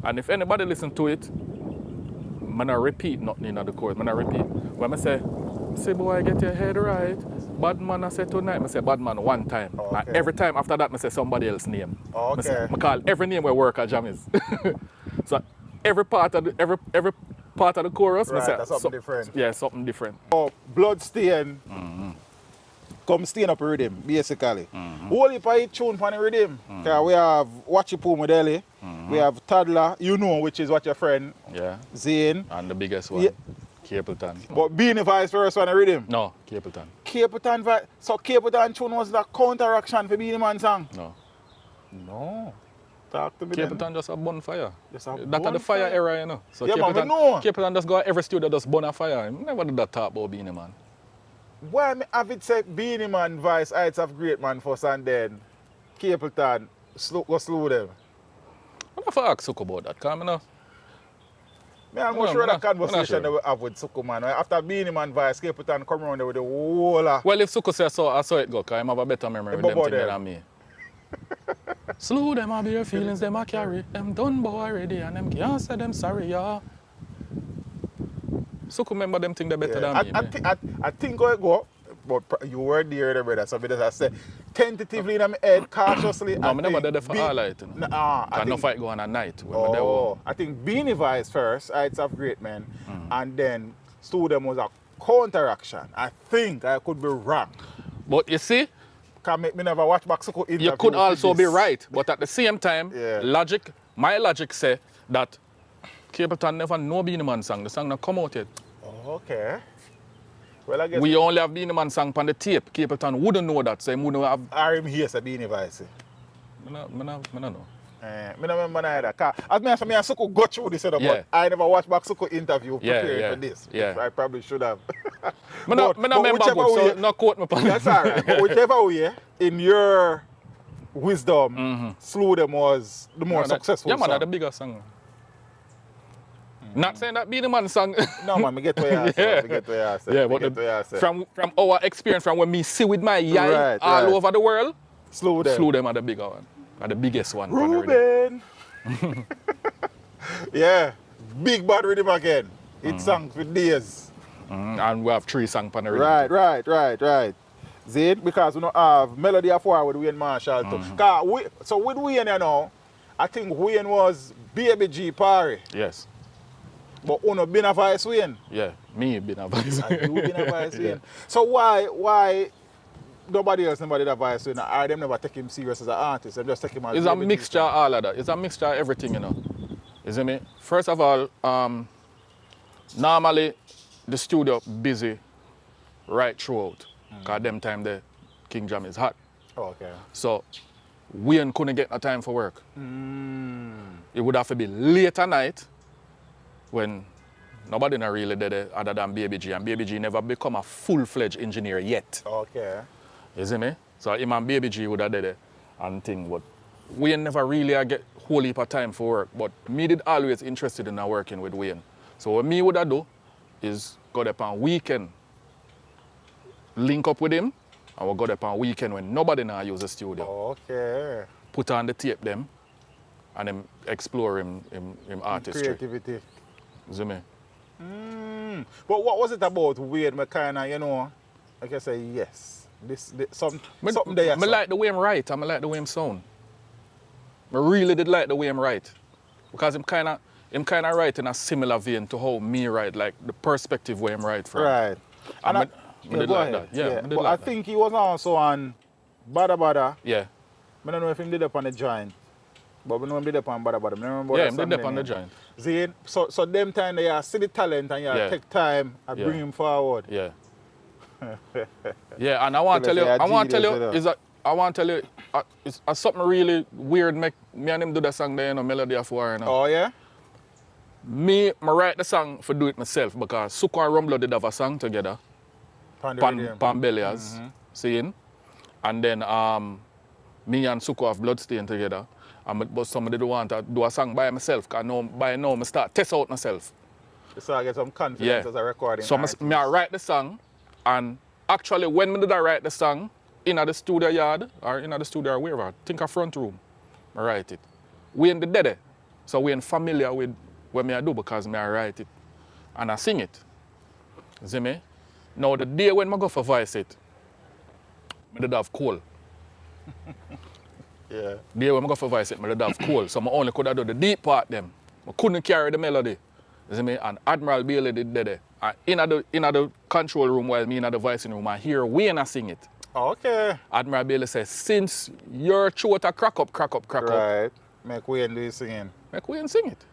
And if anybody listen to it, I'm not repeat nothing in the chorus. I'm not repeat. When I say, boy, get your head right. Bad man, I say tonight, I say bad man one time. Okay. And every time after that, I say somebody else's name. Okay. I call every name where work at Jam is. So every part of the chorus, right, I say that's something different. Yeah, something different. Oh, Bloodstain come stain up rhythm, basically. Whole heap of tune for the rhythm. We have Watchy Poo Modeli, we have Toddler, you know, which is what your friend Zane. And the biggest one. Yeah. Capleton. But Beanie Vice first one, the rhythm? No, Capleton. Capleton Vice. So Capleton tune was the counteraction for Beanie Man song? No. Talk to me Capleton then. just a bonfire. Just a That the fire era, you know. So Yeah, man, we know. Capleton just go every studio just burn a fire. Never do that talk about Beanie Man. Why me have it say Beanie Man Vice, Heights of Great Man first and then Capleton go slow them? I don't know if I ask Suko about that, because I know. I'm not sure that conversation that we have with Suko, man. After Beanie Man Vice, Capleton come around there with the whole Well, if Suko says so, I saw it go, because I have a better memory with them things than me. Slow them, I be your feelings, them I carry. Them done boy already, and them can't say them sorry, yeah. Suko remember them things they better than me. I think I go, but you were there, brother. So because I said tentatively in my head, cautiously. No, I never did that for all night. I know fight go on at night. I think Beanie Vice first, Heights of Great Men, and then Student was a counteraction. I think I could be wrong. But you see, can make me never watch back Suko interview. you could also be right, but at the same time, Yeah. my logic say that Capleton never know Beanie Man song. The song not come out yet. Okay. Well, I guess We only have Beanie Man song on the tape. Capleton wouldn't know that, so he wouldn't have. I am here, say Beanie Vice. I don't know. I don't remember neither. As me and Suko go through this, but Yeah. I never watched back Suko interview preparing yeah, for this. yeah. I probably should have. I don't remember good, so no quote me. That's all right. But whichever way, in your wisdom, Slew Them was the more successful Yeah, man, song. that's the bigger song. Not saying that Beanie Man song. No, man, I get what you're saying. I get what you're saying. Yeah, I but get what you're saying. from our experience, from when me see with my eye all over the world, Slew Them. Slew Them are the bigger one. Are the biggest one. on the rhythm. Ruben. Yeah, big bad rhythm again. It sang for days. And we have 3 songs on the rhythm. Right. Zane, because we don't have Melody of War with Wayne Marshall too. So with Wayne, you know, I think Wayne was Baby G Parry. Yes. But Uno been a vice Wayne. Yeah, me been a vice. You been a vice Wayne. So why nobody else never did a vice Wayne? Or them never take him serious as an artist? Them just take him as It's a mixture of all of that. It's a mixture of everything, you know. You see me? First of all, normally the studio busy right throughout. Because them time the King Jam is hot. Oh, okay. So Wayne couldn't get no time for work. It would have to be late at night when nobody not really did it other than Baby G. And Baby G never become a full-fledged engineer yet. Okay. You see me? So him and Baby G would have did it and thing. But Wayne never really get whole heap of time for work. But me did always interested in working with Wayne. So what me would have do is go up on weekend, link up with him, and we'll go up on weekend when nobody now use the studio. Okay. Put on the tape them and then explore him artistry. Creativity. You see me? But what was it about Wayne? Me kinda, you know, like I say, yes. Something there. I like the way him write and I like the way him sound. I really did like the way him write. Because him kinda write in a similar vein to how me write, like the perspective where him write from. Right. And I did like that. Yeah, But I think he was also on Bada Bada. Yeah. I don't know if he did up on the joint. But I know him did up on Bada Bada. I remember Yeah, him did up on the joint. See, so them time they see the talent and you take time and bring him forward. Yeah. Yeah, and I want to tell you, it's something really weird make me and him do the song there, you know, Melody of War, you know. Oh, yeah? Me write the song for do it myself because Suko and Rumblo did have a song together. Pambelias, seeing? And then me and Suko have Bloodstain together. But somebody did want to do a song by myself because by now I start test out myself. So I get some confidence as a recording So I write the song, and actually when I write the song in the studio yard or in the studio or wherever, I think a front room, I write it. We in the dead, so we ain't familiar with what I do because I write it and I sing it. You see me? Now the day when I go for voice it, I did have cold. Yeah. The day when I go for voice it, I did have cold, so I only could have do the deep part them. I couldn't carry the melody. You see me? And Admiral Bailey did that. In the control room while me in the voicing room, I hear Wayne sing it. Okay. Admiral Bailey says, since your throat a crack up. Right. Make Wayne do his singing. Make Wayne sing it.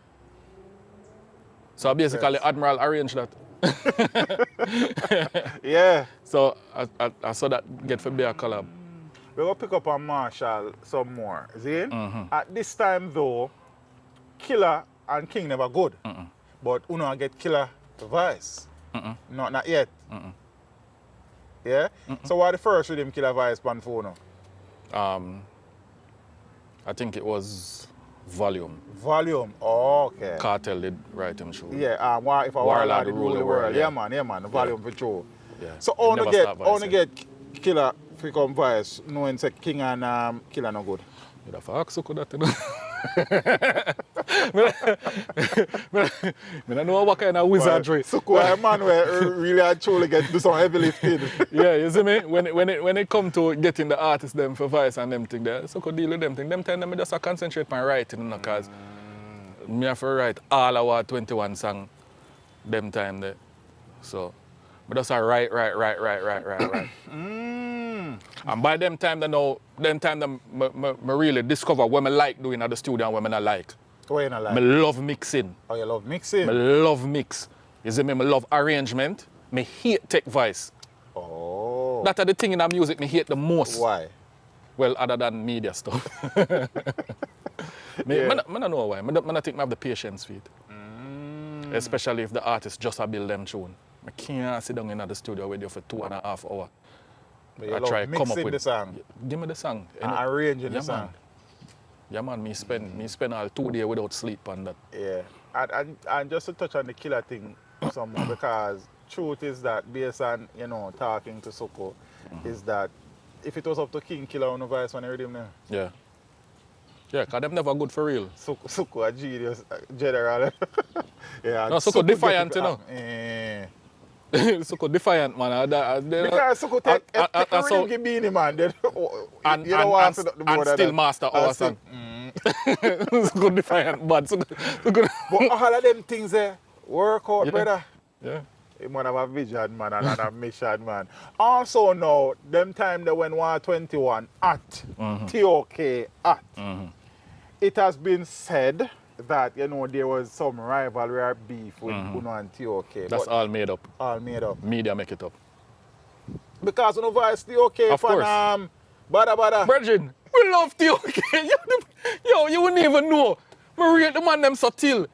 So basically Admiral arranged that. Yeah. So I saw that get for be a collab. We're going to pick up on Marshall some more. See? At this time though, Killer and King never good. But Uno get Killer to Vice. Not yet. Yeah? So what the first with him Killer Vice pan for Uno? I think it was Volume. Volume. Oh, okay. Cartel did write him show. Yeah, if I Warlord did rule the world. Yeah, man. The Volume for sure. Yeah. So only get Killer to come Vice, knowing say King and Killer no good. You'd have asked Suko that, you know. I don't know what kind of wizardry. Suko, a man where really actually do some heavy lifting. Yeah, you see me? When it come to getting the artists them for voice and them thing there, Suko deal with them thing. Them time them just concentrate on writing, you know, because me have to write all our 21 songs them time there. So I just write. And by them time, I really discover what I like doing at the studio and what I not like. What you not like? I love mixing. Oh, you love mixing? I love mix. You see me? I love arrangement. I hate tech voice. Oh. That's the thing in the music I hate the most. Why? Well, other than media stuff. I don't know why. I don't think I have the patience for it. Especially if the artist just build them tune. I can't sit down in the studio with you for 2.5 hours. But you love mixing the song? Give me the song. And arranging the song? Man. Yeah, man. Me spend all 2 days without sleep on that. Yeah. And just to touch on the Killer thing some more, because truth is that based on, you know, talking to Suko, is that if it was up to King Killer on the voice when I heard him now. Yeah. Yeah, because them never good for real. Suko a genius, general. Yeah. No, Suko defiant, you know. Suko defiant, man. Because Suko take a rhythm beanie, man. And still master our song. It's good defiant, but so good. But all of them things there work out, Yeah. brother. Yeah. A man have a vision, man, and a mission, man. Also now, them time they when 121 at TOK at. It has been said that, you know, there was some rivalry or beef with Uno and TOK. That's but all made up. all made up. Media make it up. Because Uno voice TOK Of from course. Bada Bada. Virgin, we love TOK. Yo, you wouldn't even know. Me rate the man them so till.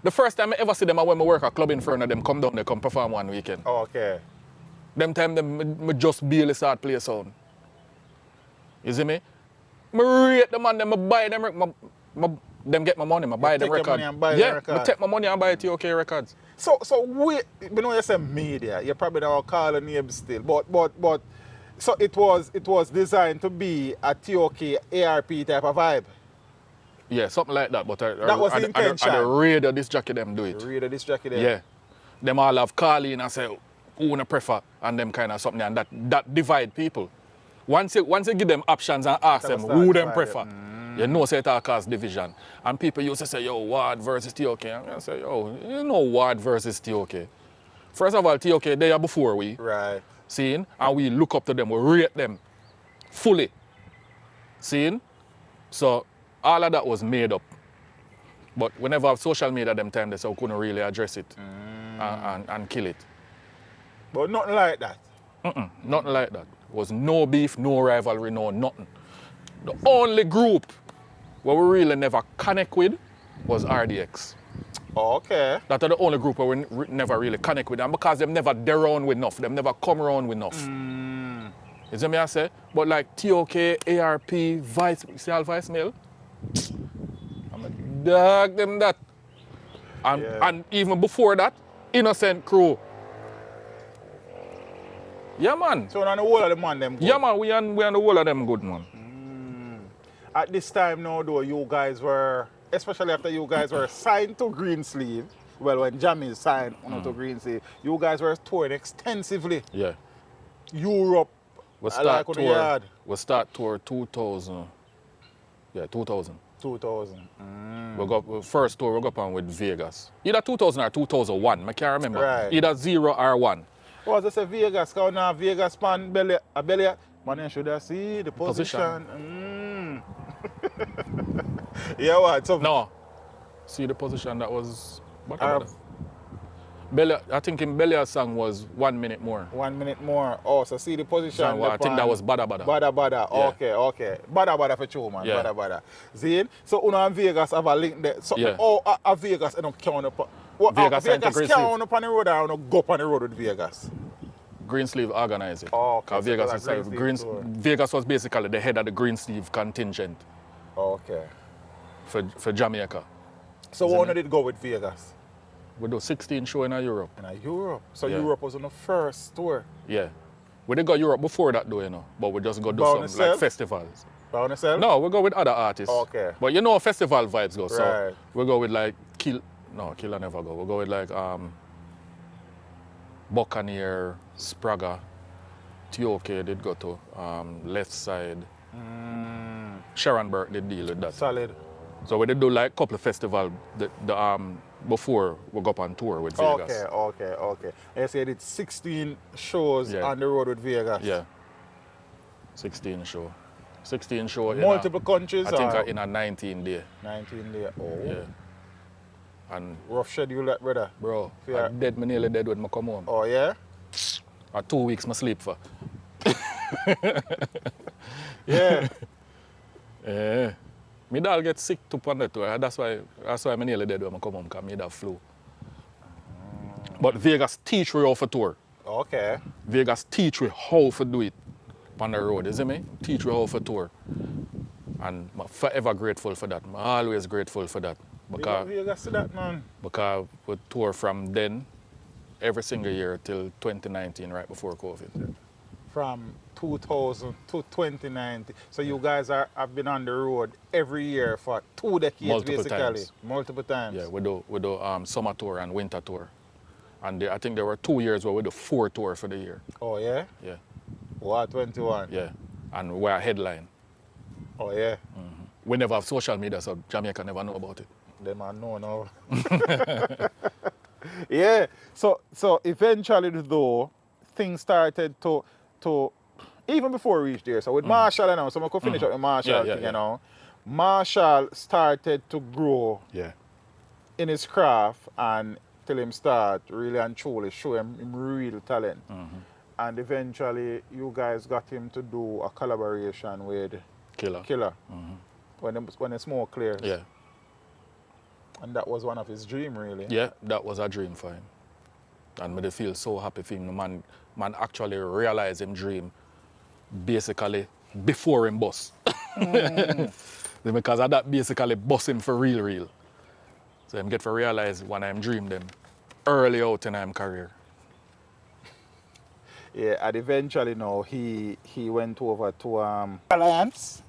The first time I ever see them I when I work at Club Inferno, them come down, they come perform one weekend. Okay. Them time me just barely start play sound. You see me? Me rate the man, them I buy them, them get my money, I buy them take your record. money and buy the yeah, record. I take my money and buy TOK records. So we, you know, you say media, you probably don't call the name still, but so it was designed to be a TOK ARP type of vibe. Yeah, something like that, but That was the intention. the radio this jacket them do it. Read this jacket there. Yeah. Them all have call in and say, who wanna prefer, and them kind of something, and that divide people. Once you give them options and ask them Start who them divided. prefer, you know say it all cause division. And people used to say, yo, Ward versus TOK. And I say, yo, you know Ward versus TOK. First of all, TOK, they are before we. Right. Seeing? And we look up to them, we rate them fully. Seeing? So all of that was made up. But whenever social media them time, they say we couldn't really address it and kill it. But nothing like that. Nothing like that. Was no beef, no rivalry, no nothing. The only group where we really never connect with was RDX. Okay. That are the only group where we never really connect with them because them never there around with enough. Them never come around with enough. You see me I say? But like TOK, ARP, Vice, see all Vice mail? I'm a dog them that. And even before that, Innocent Crew. Yeah man. So on the whole of the man them good. Yeah man, we on the whole of them good man. At this time now though, you guys were, especially after you guys were signed to Greensleeve, well when Jamie signed to Greensleeve, you guys were touring extensively. Yeah. Europe, We like on the yard. start tour 2000. Yeah, 2000. 2000. First tour we go up on with Vegas. Either 2000 or 2001, I can't remember. Right. Either 0 or 1. Oh, as I say Vegas, because now Vegas man belly, man you should have see the position. Yeah, what? So No. See the position that was... What Arab. about that? Belia, I think in Belia's song was 1 minute more. 1 minute more. Oh, so see the position. I think that was Bada Bada. Bada Bada. Yeah. Okay. Bada Bada for true, man. Yeah. Bada Bada. See? So Uno and Vegas have a link there. So Yeah. Vegas end up count up. Vegas and Vegas Greensleeve. count up on the road or Uno go up on the road with Vegas. Greensleeve organized it. Oh, okay. Because So Vegas, it's like is Greensleeve tour. Vegas was basically the head of the Greensleeve contingent Okay. for Jamaica. So Uno did go with Vegas We do 16 shows in Europe. in Europe. So Yeah. Europe was on the first tour. Yeah. We did go Europe before that though, you know. But we just go do By some yourself? like festivals. By yourself? No, we go with other artists. Okay. But you know festival vibes go. So Right. we go with like Killer never go. We go with like Buccaneer, Spraga, TOK did go to, Left Side. Sharon Burke did deal with that. Solid. So we did do like a couple of festivals before we go up on tour with Vegas. Okay. You say did 16 shows Yeah. on the road with Vegas. Yeah. 16 show. 16 show in Multiple countries. I think or in a 19 day. 19 there. Oh. Yeah. And Rough schedule that, brother. bro, Yeah. me nearly dead when I come home. Oh, yeah? Or 2 weeks I sleep for. Yeah. Yeah. My dad get sick to on the tour. That's why I nearly dead when I come home because I have flu. But Vegas teach we how to tour. Okay. Vegas teach we how to do it on the road, you see me? Teach we how to tour. And I'm forever grateful for that. I'm always grateful for that. Because Vegas to that, man. we tour from then every single year till 2019, right before COVID. From 2000 to 2019. So you guys have been on the road every year for 2 decades, Multiple basically. times. Multiple times. Yeah, we do summer tour and winter tour. And I think there were 2 years where we do 4 tours for the year. Oh, yeah? Yeah, What, 21? yeah. And we're a headline. Oh, yeah? We never have social media, so Jamaica never know about it. Them I know now. Yeah. So eventually though, things started to even before we reached there. So with Marshall and now, so I could finish up with Marshall thing, you know. Marshall started to grow in his craft and till him start really and truly show him real talent. And eventually you guys got him to do a collaboration with Killer. When the smoke clears. Yeah. And that was one of his dreams, really. Yeah, that was a dream for him. And me feel so happy for him. The man actually realized him dream basically before him bust. Because of that basically bust him for real. So him get to realize when I'm dream them early out in his career. Yeah, and eventually now he went over to Alliance.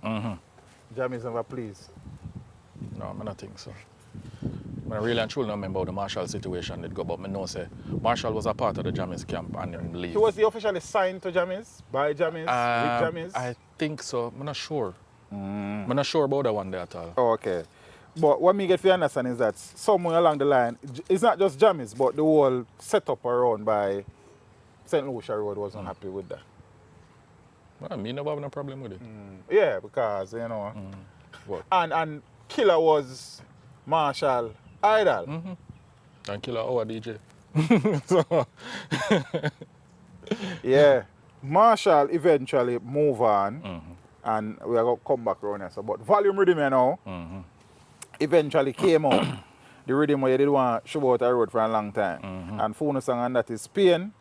Jammies never please. No, I don't think so. I really and truly don't remember the Marshall situation did go, but I know say Marshall was a part of the Jammies camp and him leave. He was he officially signed to Jammies? By Jammies? With Jammies? I think so. I'm not sure. I'm not sure about that one there at all. Oh, okay. But what me get to understand is that somewhere along the line, it's not just Jammies, but the whole setup around by St. Lucia Road was not happy with that. Well, me never have no problem with it. Yeah, because, you know. What? And Killer was Marshall idol. And Killer our DJ. So, yeah. Marshall eventually move on and we are going to come back around here. So, but Volume Rhythm, you know, eventually came out. The rhythm where you did want to show out a road for a long time. And phone song and that is Pain.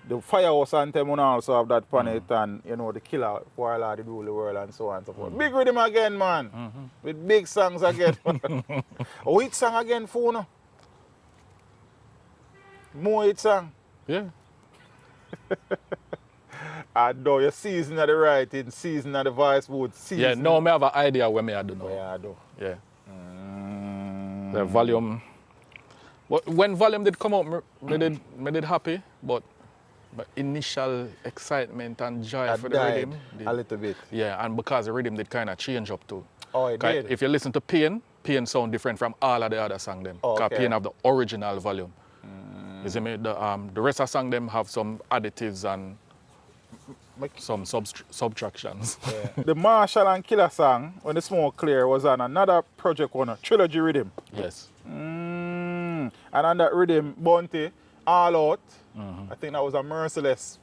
The Firehouse anthem will also have that on it, and you know the Killer for Allah the rule the world and so on and so forth. Big rhythm again, man. With big songs again. Which song again, phone? More hit song. yeah. I know your season of the writing, season of the voice boot, season. Yeah, now I have an idea where I do know. Yeah, I do. Yeah. The Volume. When Volume did come out, me did happy, but initial excitement and joy for the rhythm. A little bit. Yeah, and because the rhythm did kind of change up too. Oh, it did? If you listen to Pain sound different from all of the other songs them. Oh, Because okay. Pain have the original volume. You see me? The rest of song them have some additives and some subtractions. Yeah. The Marshall and Killer song, When the Smoke Clear, was on another project on a trilogy rhythm. Yes. And on that rhythm, Bounty, All Out, I think that was a Merciless,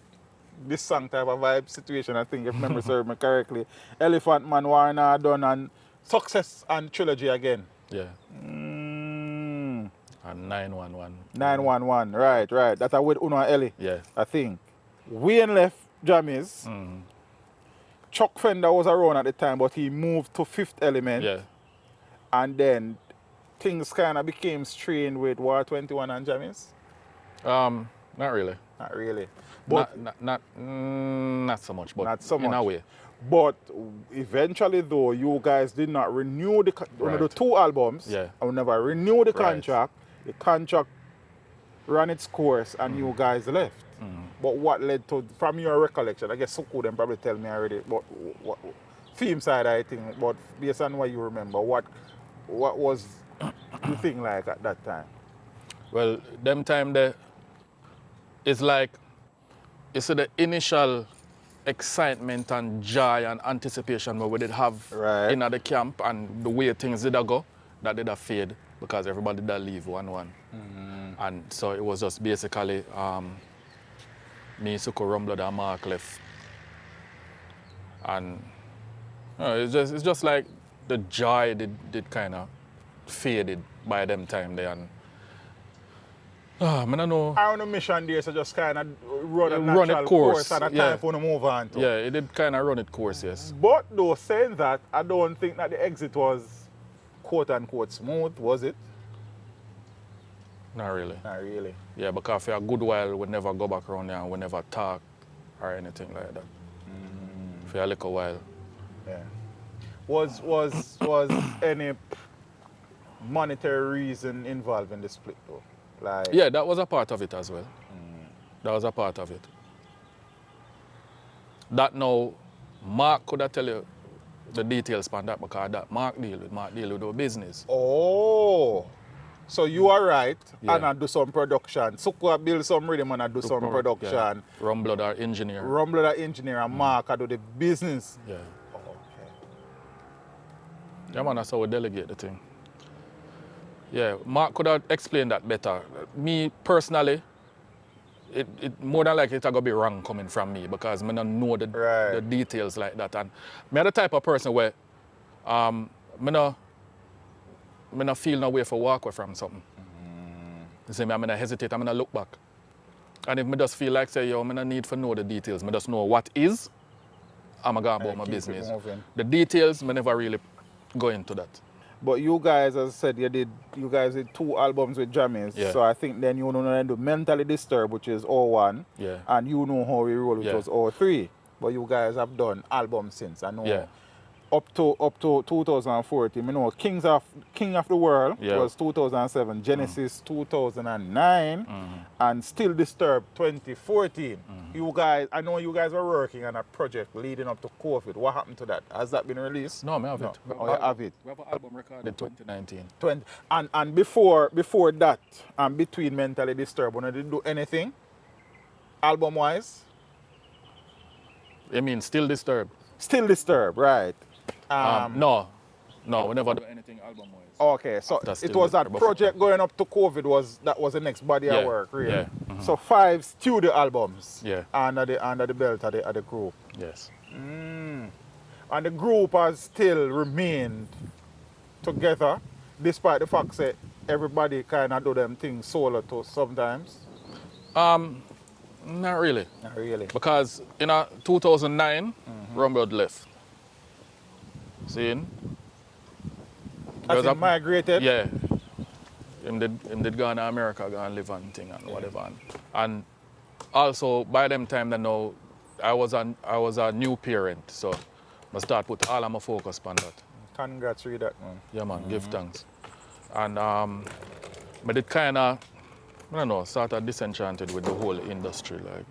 this song type of vibe situation, I think, if memory serves me correctly. Elephant Man, Warner Done, and Success and Trilogy again. Yeah. And 911. 911, right. That's with Uno and Ellie, Yeah. I think. Wayne left Jammies. Chuck Fender was around at the time, but he moved to Fifth Element. Yeah. And then things kind of became strained with War 21 and Jammies. Not really. Not really. But Not so much, but not so much. in a way. But eventually, though, you guys did not renew the Right. 2 albums. Yeah. And never renew the Right. contract. The contract ran its course, and you guys left. But what led to, from your recollection, I guess Suku them probably tell me already, but what theme side I think, but based on what you remember, what was the thing like at that time? Well, them time there, it's like, you see the initial excitement and joy and anticipation we did have Right. in the camp and the way things did go, that did fade because everybody did leave one. And so it was just basically me, Suko, Rumbled and Mark left. And it's just like the joy did kind of faded by them time there. And I don't know. Our mission there, so just kind of run a Run natural it course, and a yeah. time for them to move on to. Yeah, it did kind of run its course, yes. But though saying that, I don't think that the exit was quote unquote smooth, was it? Not really. Not really. Yeah, because for a good while, we never go back around there and we never talk or anything like that. For a little while. Yeah. Was any monetary reason involved in the split though? Like Yeah, that was a part of it as well. That was a part of it. That now, Mark could have tell you the details on that because that Mark deal with our business. Oh. So you are right, Yeah. and I do some production. Suku build some rhythm and I do some production. Yeah. Rumbler, our engineer. Rumbler, the engineer, and Mark, I do the business. Yeah. Oh, okay. Yeah, man, that's how we delegate the thing. Yeah, Mark could have explained that better. Me, personally, it more than likely it's going to be wrong coming from me because I don't know the details like that. And I'm the type of person where I don't feel no way for walk away from something. You see me, I'm going to hesitate, I'm going to look back. And if I just feel like, say, yo, I don't need to know the details, I just know what is, I'm going about my business. The details, I never really go into that. But you guys, as I said, you guys did 2 albums with Jammies. Yeah. So I think then you know do Mentally Disturbed, which is 01. Yeah. And you know How We Roll, which Yeah. was 03. But you guys have done albums since. I know. Yeah. Up to 2014, you know, King of the World Yeah. was 2007, Genesis 2009, and Still Disturbed 2014. You guys, I know you guys were working on a project leading up to COVID. What happened to that? Has that been released? No, I have it. Oh, you have it. We have an album recorded in 2019. And before that, and between Mentally Disturbed, when did you do anything album-wise? I mean, Still Disturbed? Still Disturbed, right. No, we never do anything album-wise. Okay, so After it Still was that Disturbed. project going up to COVID that was the next body of work, really. Yeah. So 5 studio albums under the belt of the group. Yes. And the group has still remained together, despite the fact that everybody kind of do them things solo too sometimes. Not really. Not really. Because in 2009, Rumble left. See? As in migrated? Yeah. Him did go to America, go and live and thing and whatever. And also by them time that now I was a new parent, so I start put all of my focus on that. Congrats with that, man. Yeah, man, give thanks. And but it kind of, I don't know, sort of disenchanted with the whole industry. Like,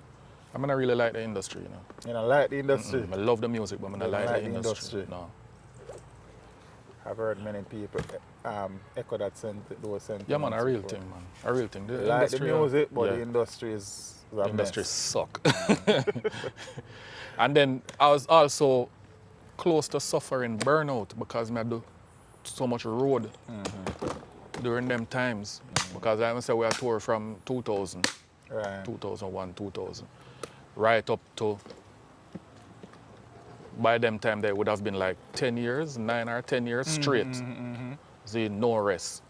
I mean, I really like the industry, you know. You don't like the industry? I love the music, but I don't like the industry. No. I've heard many people echo that those sentiments. Yeah, man, a real thing, man. A real thing. The like the music, but the industry is a the industry mess. suck. And then I was also close to suffering burnout because I do so much road during them times. Because I say we are tour from 2000, 2001, 2000, right up to, by them time they would have been like 10 years, 9 or 10 years straight. See, no rest.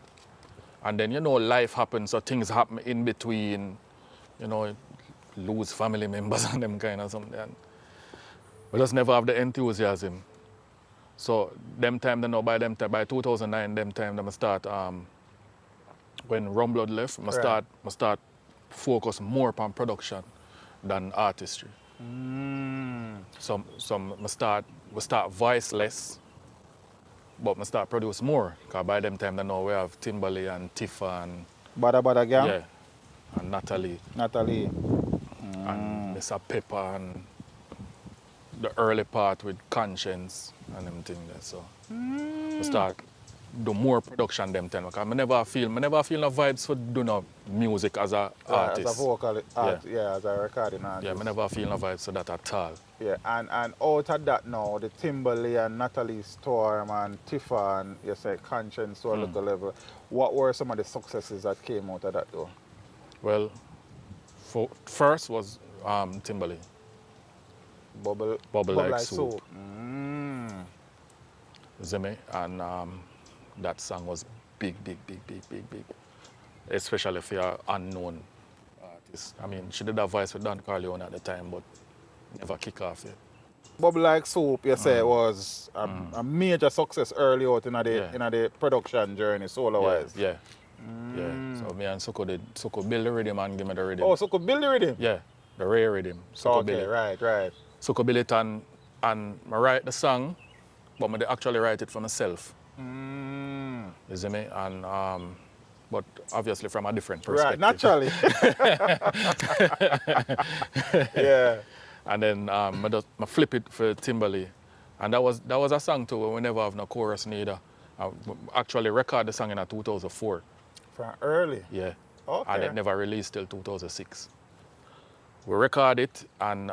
And then, you know, life happens, so things happen in between, you know, lose family members and them kind of something. And we just never have the enthusiasm. So them time, they know by them time, by 2009, them time, them start, when Rumblood left, I start focus more upon production than artistry. So we start voiceless, but I start produce more. Because by them time, they know we have Timberley and Tifa and Bada Gang? Yeah, and Natalie. And Mr. Pepper and the early part with Conscience and them things there. So we start do more production them time. Because I never feel no vibes for do no music as an artist. As a vocal as a recording artist. Yeah, I never feel no vibes for that at all. Yeah, and out of that now, the Timberley and Natalie Storm and Tifa and you say Conscience to a little level, what were some of the successes that came out of that though? Well, first was Timberley. Bubble like Soup. Soup. See me? And that song was big. Especially if you're unknown artist. I mean, she did a voice with Don Corleone at the time, but never kick off yet. Bubble Like Soup, you say, was a major success early out in the production journey, solo-wise. Yeah. So me and Suko build the rhythm and give me the rhythm. Oh, Suko build the rhythm? Yeah, the rare rhythm. Suko build it. Right. Suko build it and I write the song, but I actually write it for myself. You see me? And but obviously from a different perspective. Right, naturally. Yeah. And then I flip it for Timberley And that was a song too, we never have no chorus neither. I actually record the song in 2004. From early? Yeah. Okay. And it never released till 2006. We record it and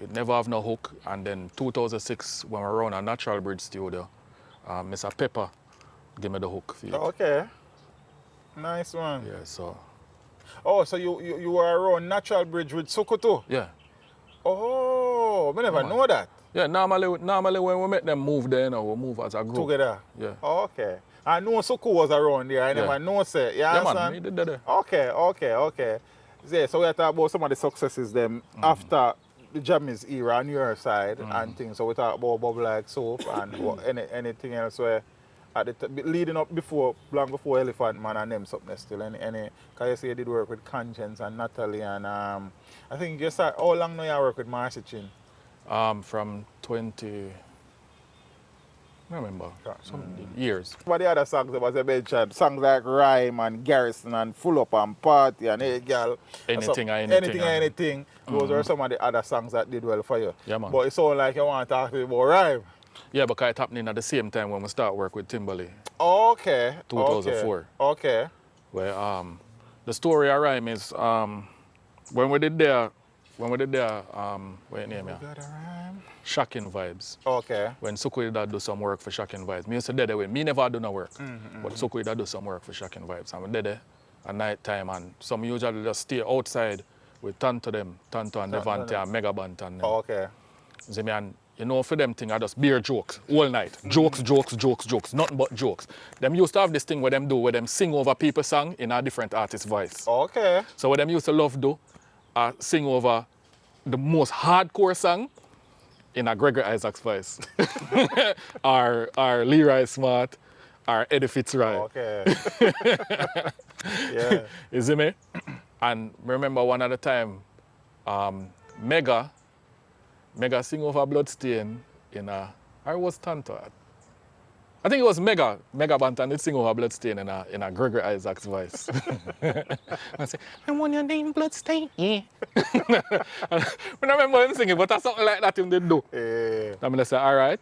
it never have no hook. And then 2006, when we run a Natural Bridge studio, Mr. Pepper give me the hook for it. Okay. Nice one. Yeah, so. Oh, so you were around Natural Bridge with Sokoto? Yeah. Oh, I never know that. Yeah, normally when we make them move there, we move as a group. Together? Yeah. Okay. I know Soko was around there. I never know, sir. You understand? Man, he did that. Okay. Yeah, so we are talking about some of the successes them after the Jammies era on your side and things. So we talk about Bubble Like Soap and anything else where leading up long before Elephant Man and them something still. Because you say you did work with Conscience and Natalie and I think you start, how long now you work with Marcy Chin? From 20, I don't remember, some years. What the other songs that was a mentioned? Songs like Rhyme and Garrison and Full Up and Party and Hey Girl. Anything. Those are some of the other songs that did well for you. Yeah, man. But it sounds like you want to talk about Rhyme. Yeah, because it happening at the same time when we start work with Timberlake. Okay. 2004. Okay. Where the story of Rhyme is when we did there, what your name here? Shocking Vibes. Okay. When Suku did do some work for Shocking Vibes. Me used to do with me never do no work. But Suku did do some work for Shocking Vibes. And we did it at night time and some usually just stay outside with Tanto and Devante and Megabant and them. Okay. See me, and you know, for them thing, I just beer jokes all night. Jokes, nothing but jokes. Them used to have this thing where them sing over people's song in a different artist voice. Okay. So what them used to love do, sing over the most hardcore song in a Gregory Isaacs voice. or Leroy Smart, or Eddie Fitzroy. Okay. Yeah. You see me? And remember one at a time, Mega sing over Bloodstain in a, or was Tanto? I think it was Mega Bantan did sing over Bloodstain in a Gregory Isaacs voice. I say, I want your name Bloodstain, yeah. I remember him singing, but that's something like that him did do. Yeah. I'm gonna say, all right,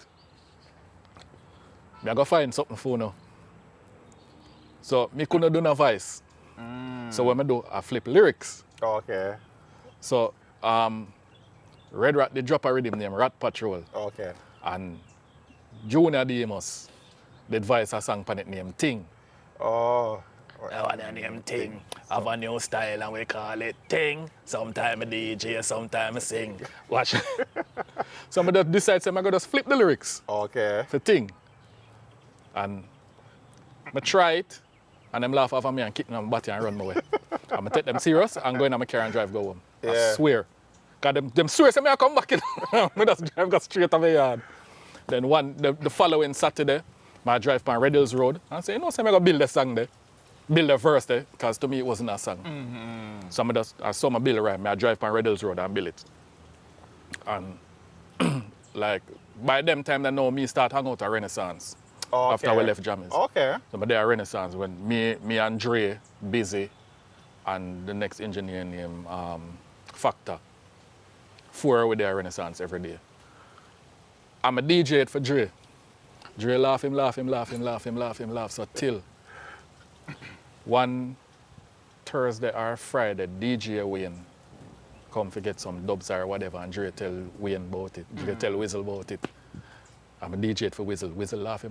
I go find something for now. So me couldn't do no voice. So when I do, I flip lyrics. Okay. So Red Rat, they drop a rhythm named Rat Patrol. Okay. And Junior Demus, they voice a song pan it named Ting. Oh. I want a name Ting. Have a new style and we call it Ting. Sometime I DJ, sometime I sing. Watch. So I just decide I'm going to just flip the lyrics Okay. for Ting. And I try it, and them laugh off me and kick me on my body and run my way. I'm going to take them serious and go in my car and drive go home. I Yeah. swear. Because them swear say me I come back in. I just drive go straight to my yard. Then the following Saturday, I drive on Red Hills Road and say, you know, so I'm going to build a song there. Build a verse there, because to me it wasn't a song. So I saw my build right, I drive on Red Hills Road and build it. And like, by them time they know me start hang out at Renaissance. Okay. After we left Jammies. Okay. So I'm there at Renaissance when me and Dre, Busy, and the next engineer named Factor. 4 were there at Renaissance every day. I'm a DJ for Dre. Dre laugh. So till one Thursday or Friday, DJ Wayne come to get some dubs or whatever, and Dre tell Wayne about it. Dre tell Wizzle about it. I'm a DJ for Wizzle. Wizzle laugh.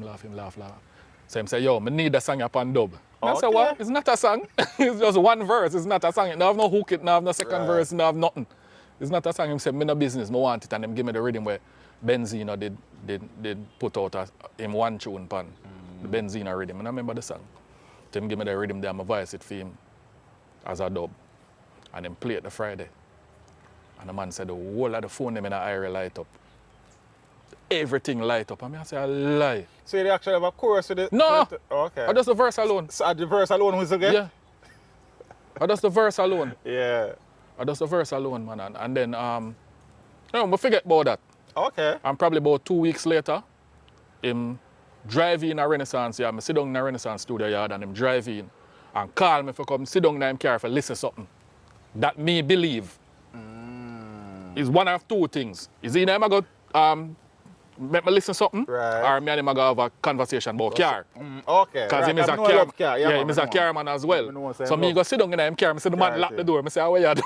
So him say, yo, I need a song upon dub. And I say, what? It's not a song. It's just one verse. It's not a song. It don't have no hook, it don't have no second verse, it don't have nothing. It's not a song. Him say, me no business, I want it. And him give me the rhythm where Benzino did put out him one tune pan. The Benzino rhythm. And I remember the song. So him give me the rhythm there, I voice it for him as a dub. And him play it the Friday. And the man said the whole of the phone in the area light up. Everything light up. I say, I lie. So you actually have a chorus with it? No! Okay. I just the verse alone. So the verse alone was okay? Yeah. I just the verse alone. Yeah. I just the verse alone, man. And then, I forget about that. Okay. And probably about 2 weeks later, him drive in a Renaissance yard. I sit down in a Renaissance studio yard and him drive in and call me for come sit down in him car for listen something. That me believe. Is one of two things. Is either I go make me listen something, Right. or me and him go have a conversation about car. Okay. Because Right. him is I a know I car, love car. yeah, man, him is I a know. car man as I well. know, say So me love go sit down in him car, I say the man car lock the thing. door, I say, what you do?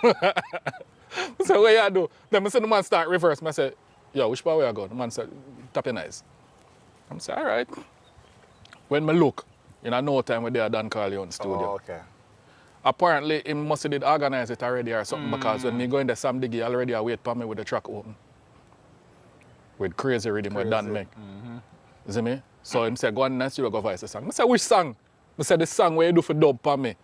I say, what you do? Then I say the man start reverse, I say, yo, which part where I go? The man said, tap your eyes. I say, all right. When I look, in no time we there Dan Corleone studio. Oh, okay. Apparently, he must have did organize it already or something because when me go in the Sam Diggy already, I wait for me with the track open. With crazy rhythm with Dan make. You see me? So him say, go on in the studio, go voice the song. I say, which song? I say, the song where you do for dub for me.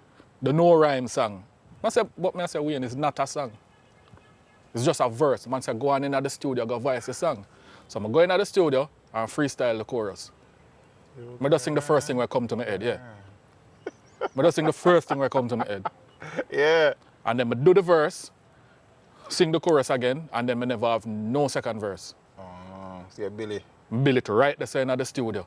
The no rhyme song. I say, but I say, Wayne, it's not a song. It's just a verse. Man say, go on in the studio, go voice the song. So I go in the studio and freestyle the chorus. I just sing the first thing that come to my head, yeah. I just sing the first thing that come to my head. Yeah. And then I do the verse, sing the chorus again, and then I never have no second verse. See, Billy. Billy to write the same at the studio.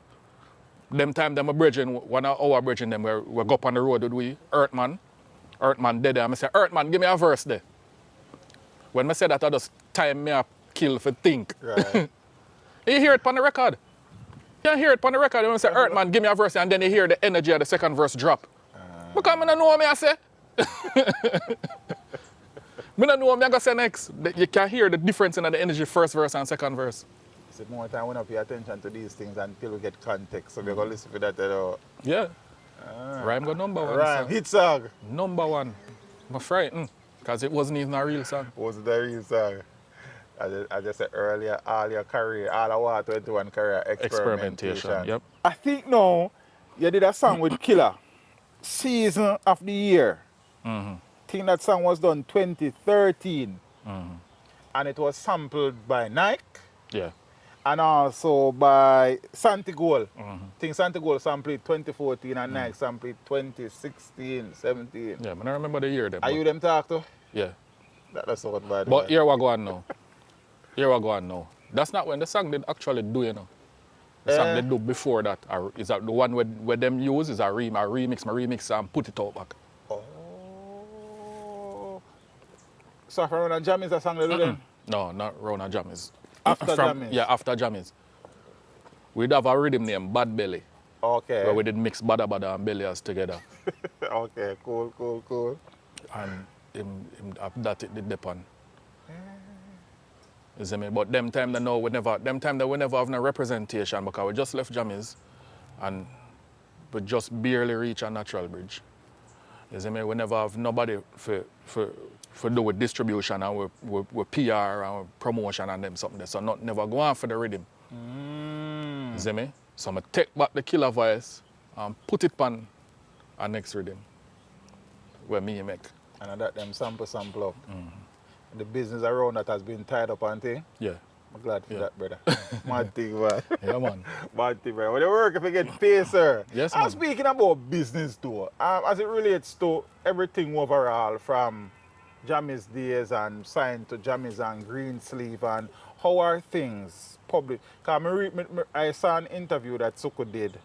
Them time them a bridging, one of our bridging them we go up on the road with we, Earthman dead there. And I say, Earthman, give me a verse there. When I say that, I just time me up, kill for think. Right. You hear it on the record. You hear it on the record when I say, Earthman, give me a verse, and then you hear the energy of the second verse drop. Because I don't know what I say. I don't know what I'm going to say next. You can hear the difference in the energy first verse and second verse. See, more time we don't pay attention to these things until we get context. So we're going to listen to that. You know. Yeah. Rhyme got number one. Right. Song. Hit song. Number one. I'm frightened because it wasn't even a real song. Was it the real song? I just said earlier, all your career, all of our 21 career experimentation. Yep. I think now you did a song with Killer, Season of the Year. I think that song was done 2013. And it was sampled by Nike Yeah. and also by Santigol. I think Santigol sampled it 2014 and Nike sampled it 2016, 17. Yeah, I don't remember the year. Them, Are you them talk to? Yeah. That's what bad. But here we go on now. Here we go on now. That's not when the song did actually do, you know. The song they do before that. Or is that the one where them use is a remix and put it out back. Oh. So from Rona Jam is a song they do then? No, not Rona Jammies. After Jammies? Yeah, after Jammies. We'd have a rhythm named Bad Belly. Okay. Where we did mix Bada Bada and Bellyas together. Okay, cool. And that it did depend. You see me? But them time they we never have no representation because we just left Jammies and we just barely reach a natural bridge. You see me? We never have nobody for do with distribution and with PR and with promotion and them something there. So never go on for the rhythm. You see me? So I take back the Killer voice and put it on our next rhythm where me make. And that them sample up. The business around that has been tied up and thing. Yeah. I'm glad for that, brother. Mad thing, man. Yeah, man. Mad thing, brother. When you work, if you get paid, sir. Yes, I'm man. speaking about business too. As it relates to everything overall from Jammies days and signed to Jammies and Green Sleeve and how are things public? Because I saw an interview that Suku did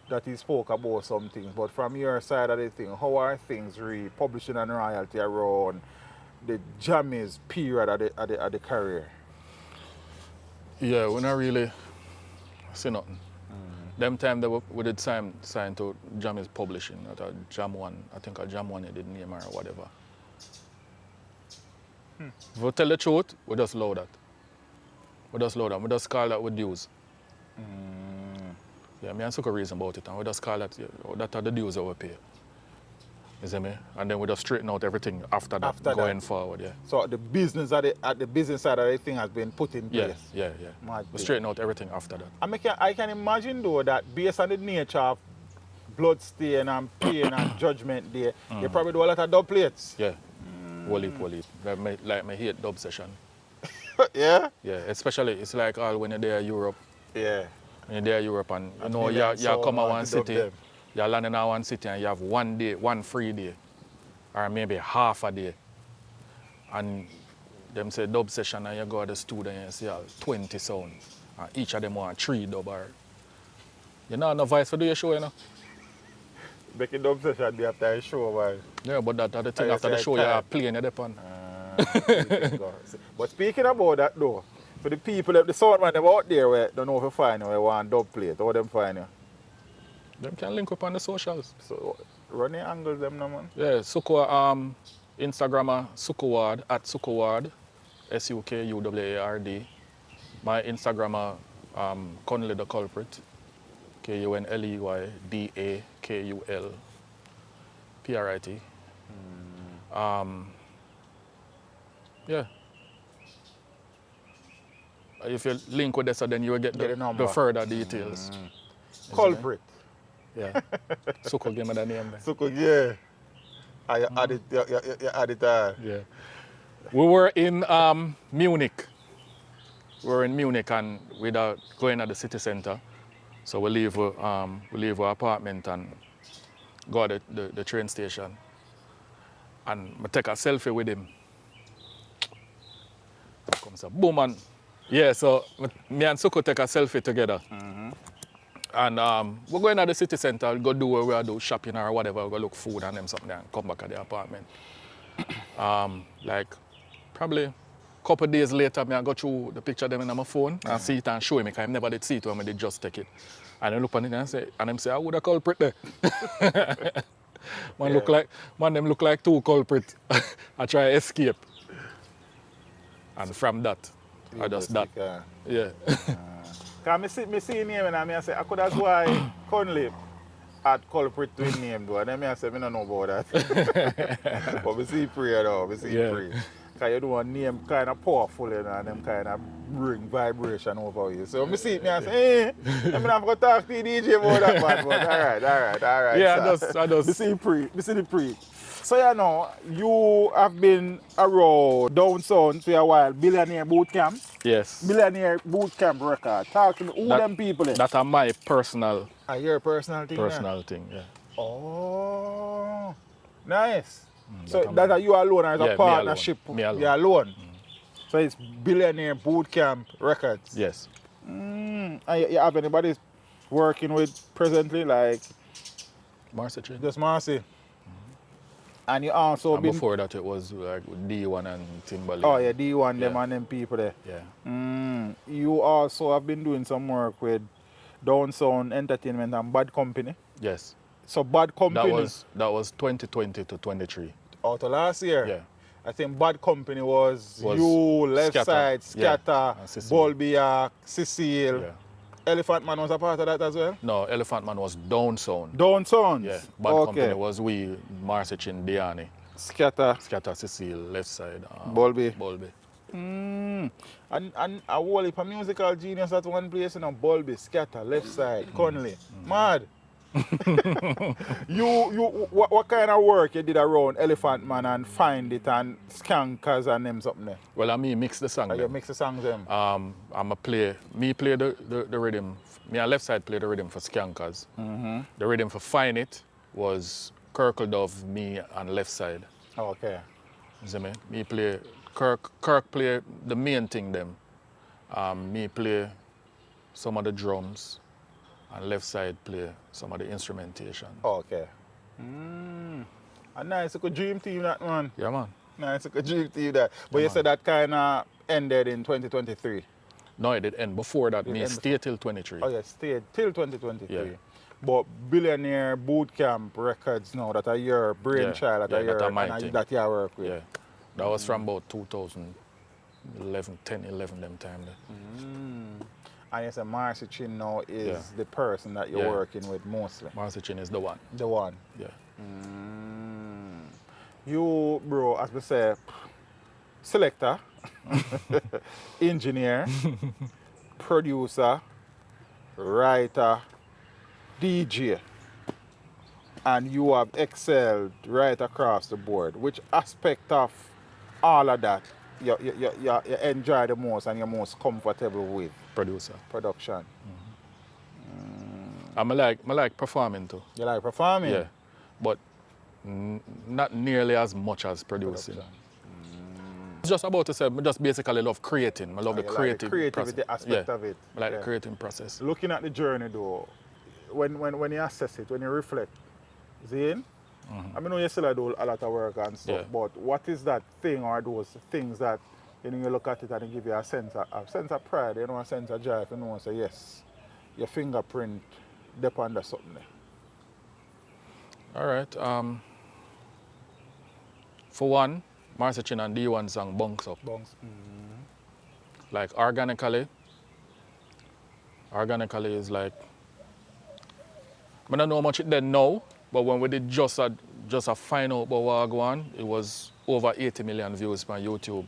that he spoke about some things. But from your side of the thing, how are things really publishing and royalty around the Jammies period of the career? Yeah, we not really see nothing. Them time that we did sign to Jammies Publishing at a Jam 1. I think a Jam 1 he did name or whatever. If we tell the truth, we just load that. We just call that with dues. Yeah, me and Suka reason about it and we just call that, that are the dues that we pay. You see me? And then we just straighten out everything after that, going forward, yeah. So the business at the business side of the thing has been put in place. Yeah. We straighten out everything after that. I can imagine though that based on the nature of Bloodstain and Pain and Judgment Day, you probably do a lot of dub plates. Yeah. Wall it. Like my hate dub session. Yeah? Yeah, especially it's like all when you're there in Europe. Yeah. When you're there in Europe and you know you come to one city. You land in one city and you have one free day, or maybe half a day. And them say dub session and you go to the studio and you see 20 sounds. And each of them want 3 dub or. You know no voice for do your show, you know? Make a dub session day after a show, man. Yeah, but that's the thing after the show you are playing your depend. But speaking about that though, For the people, the sound man, them out there, where don't know if you find you, where want dub plate, how them find you? Them can link up on the socials. So, run the angles them now, man. Yeah, Suko, Instagrammer, Sukoward, at Sukoward, Sukuward. My Instagrammer, Kunley the Culprit, KUNLEYDAKULPRIT. Yeah. If you link with this, then you will get the further details. Culprit. Yeah. Suko give me the name there. Suko, yeah. I added, you added Yeah. We were in Munich. We were in Munich and without going at the city center. So we leave our apartment and go to the train station. And I take a selfie with him. Comes a boom and yeah, so me and Suko take a selfie together. And we're going to the city center, go do where we do shopping or whatever, we go look food and them something and come back at the apartment. Like probably a couple of days later, I go through the picture of them in my phone and see it and show him because I never did see it when I did just take it. And I look at it and say, and them say, I would have culprit there. Man them look like two culprits. I try to escape. And from that, I just that. Yeah. Because I see him name and I say, I could that's why Kunley had culprit to his name though. And then I say, I don't know about that. But we see prayer though, we see prayer. Because you do a name kind of powerful, you know, and them kind of bring vibration over you. So I see it and say, hey, I'm not going to talk to the DJ about that, man. But all right. Yeah, so, I just. We see the pre. So, you know, you have been around down south for a while, Billionaire Boot Camp. Yes. Billionaire Boot Camp record. Talk to me, who them people there? That's my personal. Your personal thing? Personal thing, yeah. Oh, nice. So that you alone or is a partnership? Me alone. You alone? So it's Billionaire Boot Camp Records? Yes. And you have anybody working with presently, like? Marcy Chin. Just Marcy. And you also and before that it was like D1 and Timberlake. Oh yeah, D1 them and them people there. Yeah. You also have been doing some work with Down Sound Entertainment and Bad Company. Yes. So Bad Company. That was 2020 to 23. Out of last year? Yeah. I think Bad Company was you, Left Scatter. Side, Scatter, Bolbiak, Cecile. Yeah. Elephant Man was a part of that as well? No, Elephant Man was Down Sound. Down Sound? Yeah. Bad Company was we, Marcy Chin, Diani. Scatter, Cecile, Left Side. Bolby. Mm. And a whole heap of musical genius at one place, you know, Bolby, Scatter, Left Side, Kunley. Mad. What kind of work you did around Elephant Man and Find It and Skankers and them something there? Well, I mean mix the song. You mix the songs them? I'm a play the rhythm. Me and Left Side play the rhythm for Skankers. The rhythm for Find It was Kirkle Dove, me and Left Side. Okay. You see me? Me play Kirk play the main thing them. Me play some of the drums. And Left Side play some of the instrumentation. Okay. A nice little dream team that, man. Yeah, man. Nice little dream team that. But you said that kind of ended in 2023? No, it did end before that. Me stay till 23. Oh, yeah, stayed till 2023. Yeah. But Billionaire Boot Camp Records now, that are your brainchild, that you work with. Yeah. That was from about 2011, 10, 11 them time there. And you say Marcy Chin now is the person that you're working with mostly. Marcy Chin is the one. The one? Yeah. You, bro, as we say, selector, engineer, producer, writer, DJ. And you have excelled right across the board. Which aspect of all of that you enjoy the most and you're most comfortable with? Production. I like performing too. You like performing? Yeah. But not nearly as much as producing. It's just about to say, I just basically love creating. I love the creativity aspect of it. I like the creating process. Looking at the journey though, when you assess it, when you reflect, Zane, I mean, you still do a lot of work and stuff, but what is that thing or those things that You know, you look at it and it give you a sense of pride, you know, a sense of joy, you know, say yes, your fingerprint dep under something there. All right. For one, Marcia Chin and D1 song bunks up. Bunks. Like organically is like, I don't know how much it did now, but when we did just a find out about what go on, it was over 80 million views on YouTube.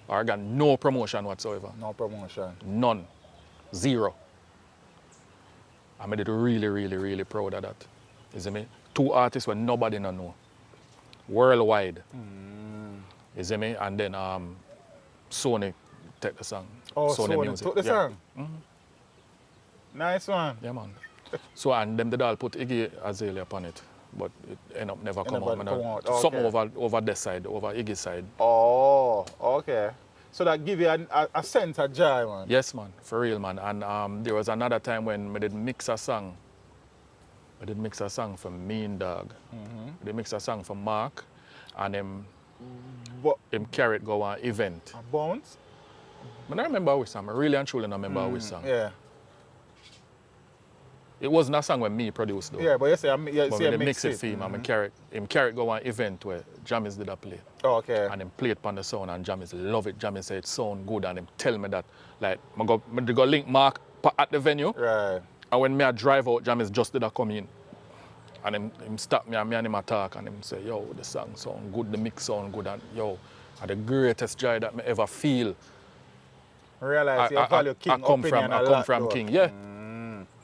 Organ, no promotion whatsoever. No promotion. None. Zero. I'm really, really, really proud of that. You see me? 2 artists where nobody no know. Worldwide. You see me? And then Sony take the song. Oh, Sony Music. took the song? Nice one. Yeah, man. So, and them did all put Iggy Azalea upon it. But it end up never come out. Something over this side, over Iggy's side. Oh, okay. So that give you a sense of joy, man. Yes, man. For real, man. And there was another time when I did mix a song. I did mix a song for Mean Dog. I did mix a song for Mark. And him carry it go on event. Bounce? I don't remember which song. I really and truly don't remember which song. Yeah. It wasn't a song when me produced though. Yeah, but you say I mix it for him and him carry it go on event where Jamis did a play. Oh, okay. And him play it on the sound and Jamis love it. Jamis say it sound good and him tell me that like I go link Mark at the venue. Right. And when I drive out, Jamis just did a come in. And him stop me and him talk and him say, yo, the song sound good, the mix sound good and yo, the greatest joy that I ever feel. Realize you value King I come from King, yeah.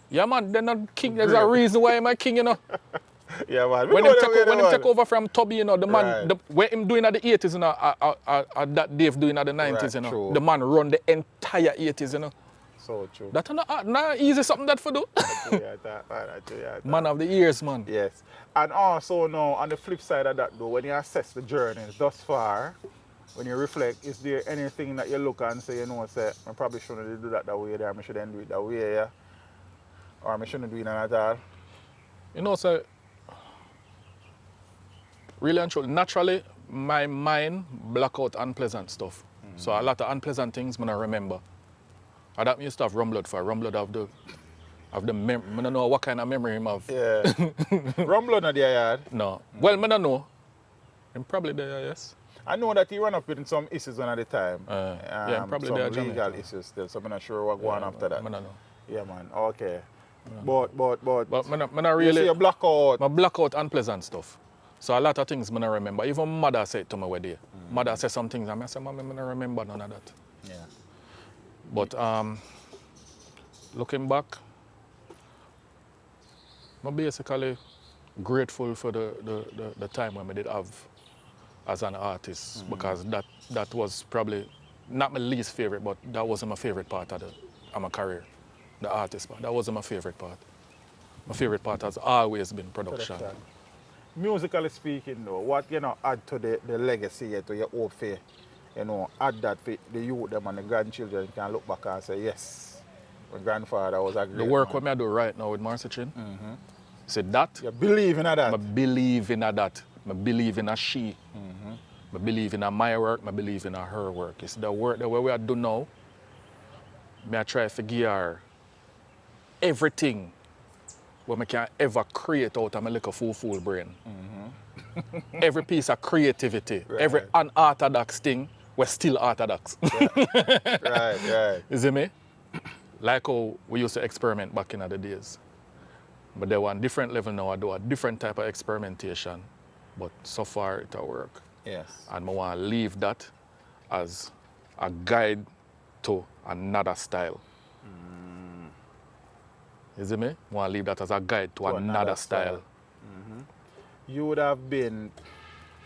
Yeah, man, they're not King. There's a reason why I'm a King, you know. Yeah, man. When him take over from Tubby, you know, the man, what him doing at the 80s, you know, that Dave doing at the 90s, right, you know. true. The man run the entire 80s, you know. So true. That's not easy something that for do. Man of the years, man. Yes. And also now, on the flip side of that though, when you assess the journey thus far, when you reflect, is there anything that you look and say, you know, say, I probably shouldn't do that way there, I shouldn't do it that way, yeah? Or I shouldn't do it at all? You know, so really and truly, naturally, my mind block out unpleasant stuff. So a lot of unpleasant things I don't remember. And that used to have Rumblood for Rumblood of the memory. I don't know what kind of memory him have. Yeah. Rumblood not there yard? No. Well, I don't know. I'm probably there, yes. I know that he ran up with some issues one at the time. Yeah, I'm probably some there. Some legal issues still, so I'm not sure what going on after that. I don't know. Yeah, man. Okay. But I not really. You see a blackout. I block out unpleasant stuff. So a lot of things I don't remember. Even mother said to me where there. Mother said some things and I said, Mom, I don't remember none of that. Yeah. But looking back, I'm basically grateful for the time when I did have as an artist because that was probably not my least favorite, but that wasn't my favorite part of my career, the artist part. That wasn't my favorite part. My favorite part has always been production. Musically speaking though, what add to the legacy to your hope for, add that for the youth them and the grandchildren can look back and say, yes, my grandfather was a great The work man. what I do right now with Marcia Chin, say that. You believe in that? I believe in that. I believe in she. I believe in my work. I believe in her work. It's the work the way we are doing now. I try to give her everything what I can ever create out of my little full brain. Every piece of creativity, every unorthodox thing, we're still orthodox. Right. You see me? Like how we used to experiment back in the days. But there one different level now, I do a different type of experimentation. But so far it'll work. Yes. And I want to leave that as a guide to another style. You see me? I want to leave that as a guide to another style. You would have been,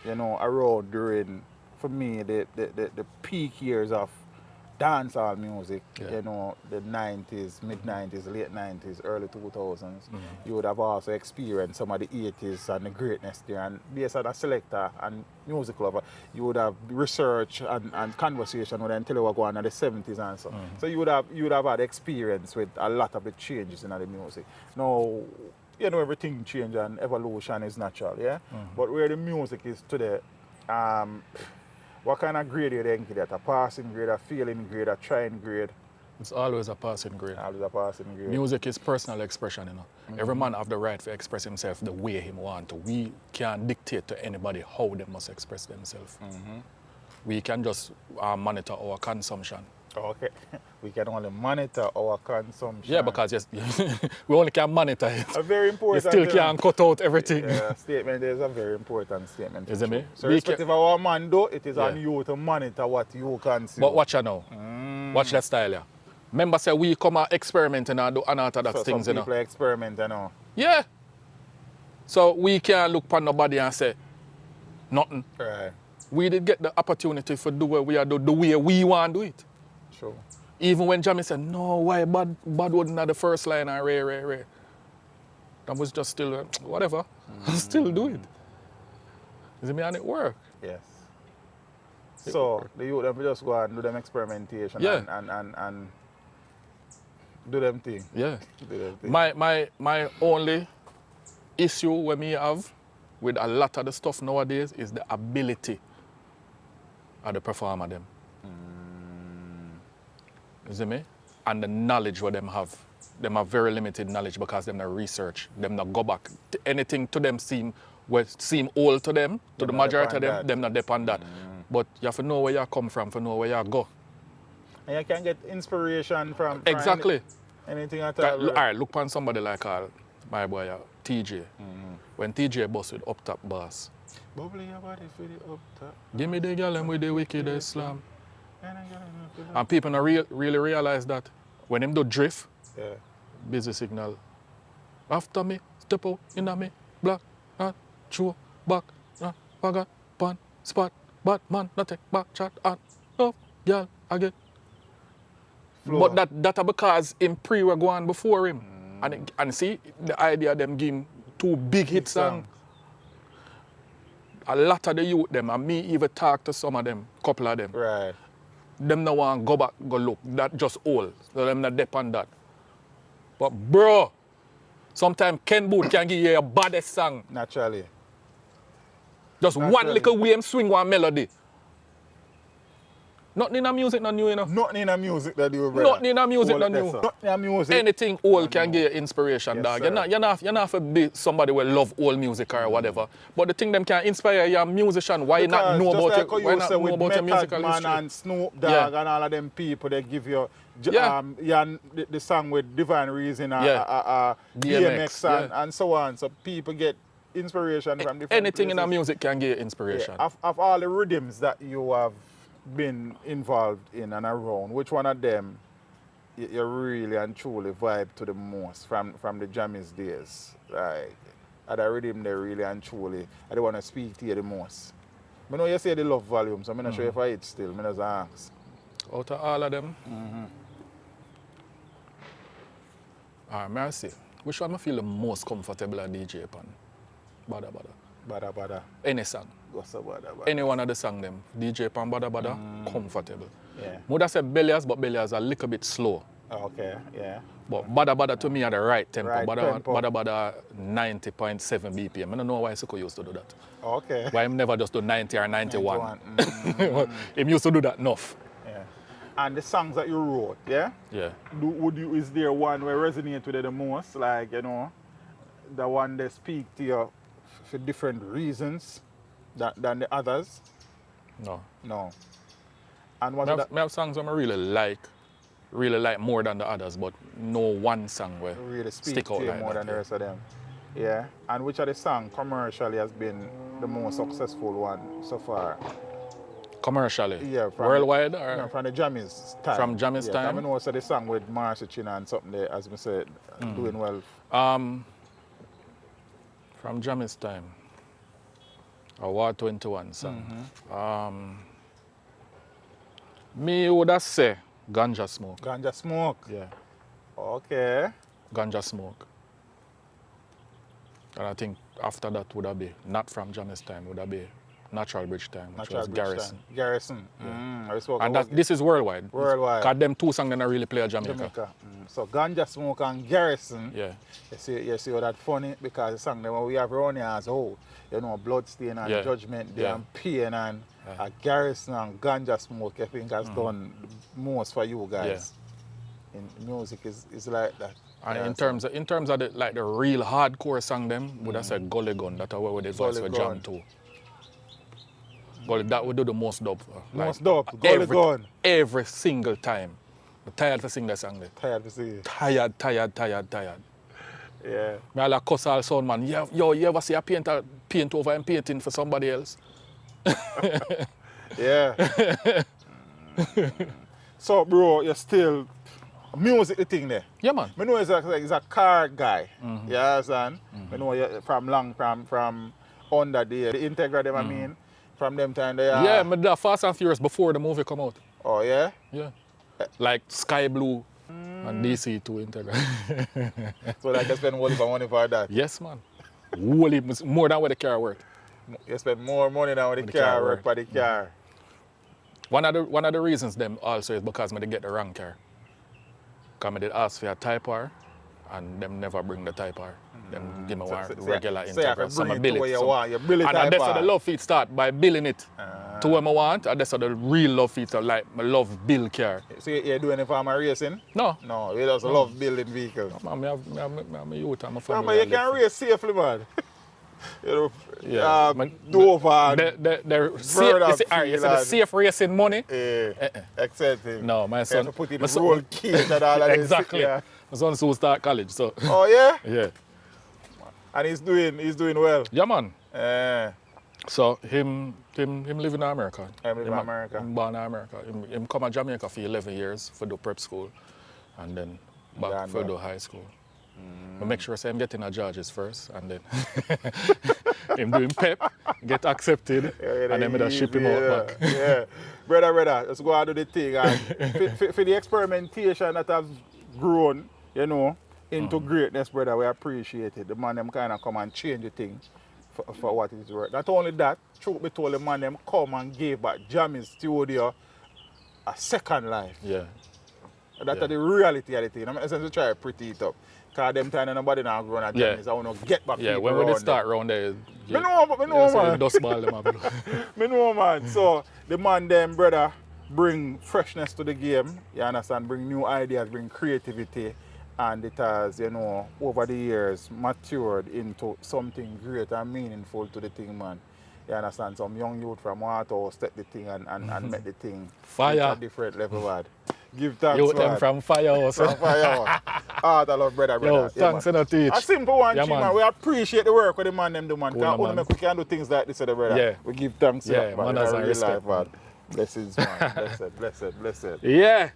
around during, for me, the peak years of dancehall music, the 90s, mid-90s, late 90s, early 2000s. You would have also experienced some of the 80s and the greatness there. And based on a selector and music lover, you would have research and conversation with them until you were going in the 70s and so. So you would have had experience with a lot of the changes in the music. Now, everything change and evolution is natural, yeah? But where the music is today, What kind of grade you think that? A passing grade, a failing grade, a trying grade? It's always a passing grade. Always a passing grade. Music is personal expression, you know. Every man have the right to express himself the way he want to. We can't dictate to anybody how they must express themselves. We can just monitor our consumption. Okay. We can only monitor our consumption. Yeah, because yes, we only can monitor it. A very important. You still can't cut out everything. Yeah, statement is a very important statement. Is it me? So irrespective of our man though, it is on you to monitor what you consume. But watch you now. Watch that style, yeah. Remember say we come and experiment and do unorthodox so things, you know. Some people experiment, you know. Yeah. So we can't look upon nobody and say nothing. Right. We did get the opportunity for do what we are do the way we want to do it. True. Even when Jamie said, no, why bad wasn't at the first line and Ray. That was just still, whatever, still do it. You see me, and it work. Yes. So the youth them just go and do them experimentation and do them thing. Yeah. Do them thing. My only issue when me have with a lot of the stuff nowadays is the ability of the performer them. You see me? And the knowledge what them have. Them have very limited knowledge because them not research. Them not go back. Anything to them seem old to them, to the majority of them not depend on that. But you have to know where you come from, to know where you go. And you can get inspiration from Exactly. Anything at all. All right, look upon somebody like my boy TJ. When TJ bust with up top bass. Bubbly your body for the up top. Give me the girl with the wicked Islam. And people don't really realize that when them do drift, busy signal. After me, step out, inna me, black, throw, back, bagger, pan, spot, bad man, not take back, chat, and no, girl, again. But that because him were going before him. And see, the idea of them giving 2 big hit songs. A lot of the youth them, and me even talk to some of them, couple of them. Right. Them no want go back, go look. That just old. So them not depend that. But bro, sometimes Ken Booth can give you a baddest song. Naturally. Just one little way him swing one melody. Nothing in the music not new, you know. Nothing in the music that you, brother. Nothing in the music not new. Nothing in the music. Anything old can give you inspiration, Yes, dog. sir. You're not have to be somebody who love old music or whatever. But the thing them can inspire you, a musician. Why not know about your musical Man history? and Snoop Dogg and all of them people, they give you the song with Divine Reason, DMX and so on. So people get inspiration from different Anything places. in the music can give you inspiration. Yeah. Of all the rhythms that you have been involved in and around, which one of them you really and truly vibe to the most from the Jammies days? Like, are the rhythm they really and truly, I don't want to speak to you the most? I know you say the love volume, so I'm not sure if I hit still. I just ask. Out of all of them? All right, may I say, which one I feel the most comfortable at DJ pan? Bada Bada. Bada Bada. Any song. What's up, Bada Bada? Any one of the song them. DJ pan Bada Bada, comfortable. Yeah. Would I say Bellias, but Bellias a little bit slow. Okay, yeah. But Bada Bada to me are the right tempo. Right tempo. Bada Bada 90.7 BPM. I don't know why Siko used to do that. Okay. Why him never just do 90 or 91. 91. Him used to do that enough. Yeah. And the songs that you wrote, yeah? Yeah. Is there one where resonate with you the most? Like, you know, the one that speak to you for different reasons than the others? No. No. And what I have songs I really like more than the others, but no one song where really speak stick out to you like more that, than the rest of them? Yeah. And which of the song commercially has been the most successful one so far? Commercially? Yeah. Worldwide? Or? No, from the Jammies time. From Jammies time? I know also the song with Marcy China and something there, as I said, doing well. From Jammies time. A War 21 song. Me would have say Ganja Smoke. Ganja Smoke? Yeah. Okay. Ganja Smoke. And I think after that would have been, not from Jammies time, would have been Natural Bridge time, which was Garrison. Garrison. Yeah. And this is worldwide. Worldwide. Because them 2 songs they don't really play at Jamaica. So Ganja Smoke and Garrison, Yeah. you see how that funny? Because the song that we have around here as a whole, you know, Bloodstain and Yeah. Judgment Day Yeah. and Pain and Garrison and Ganja Smoke, I think has done most for you guys. In music is like that. And Yeah, in so- terms of the real hardcore song them, would I say Gully Gun, that's where the voice Gully for jam Gun. too. Gully, that would do the most dub. Most dub, Gully Gun. Every single time. I'm tired to sing that song there. Tired to see it. Tired. Yeah. Me all a cuss all sound man. You ever see a painter paint over and painting for somebody else? Yeah. So, bro, you're still music the thing there. Yeah, man. I know he's a car guy. You understand? I know you from under the Integra them I mean. From them time they are. Yeah, me did Fast and Furious before the movie come out. Oh yeah? Yeah. Like Sky Blue and DC2 Integra. So like you spend whole heap of money for that. Yes, man. More than where the car worked. You spend more money than when the car work for the car. One of the reasons them also is because I get the wrong car. Because I did ask for a Type R and them never bring the Type R. Them give me one regular Integra. So you bill it. You bill it And Type that's R. how the love feet start, by billing it to what I want. And that's how the real love feet start, like my love bill car. So you're doing it for my racing? No. No, you just love building vehicles. Man, I'm a youth, I'm a No, family. man, you can race safely, man. You Yeah, know, Dover. The Verda safe racing money. Except No, my you son. have to put in my the son- roll cage and all of this. Exactly. Yeah. My son soon start college, so Oh yeah? yeah. And he's doing well. Yeah, man. Eh. So him live in America. Him live in America. Him born in America. Him come to Jamaica for 11 years for the prep school, and then back Gone for back. the high school. I make sure I'm getting a Georges first, and then him doing prep, get accepted, and then I ship him out back. Yeah. Brother, let's go and do the thing. And for the experimentation that has grown, you know, into greatness, brother, we appreciate it. The man them kind of come and change the thing for what it is worth. Not only that, truth be told, the man them come and gave back Jammy's studio a second life. Yeah. That's the reality of the thing. I'm essentially try to pretty it up. Because them time nobody now grown at Jammy's. I want to get back Yeah, people when we around start round there, Me know, man. dust ball them up. Me know, man. So the man them, brother, bring freshness to the game. You understand? Bring new ideas, bring creativity. And it has, you know, over the years matured into something great and meaningful to the thing, man. You understand? Some young youth from Waterhouse step the thing and make the thing Fire. reach a different level, man. Give thanks, You man. them from Firehouse. From Firehouse. I love brother. Yo, Yeah, thanks man. in a teach. A simple one, Yeah, G, man. man. We appreciate the work with the man them do, man. Cool, Can't only man. we can do things like this, brother. Yeah. We give thanks to Yeah, that, man. manners In and real respect, life, man. Blessings, man. Blessed. Yeah.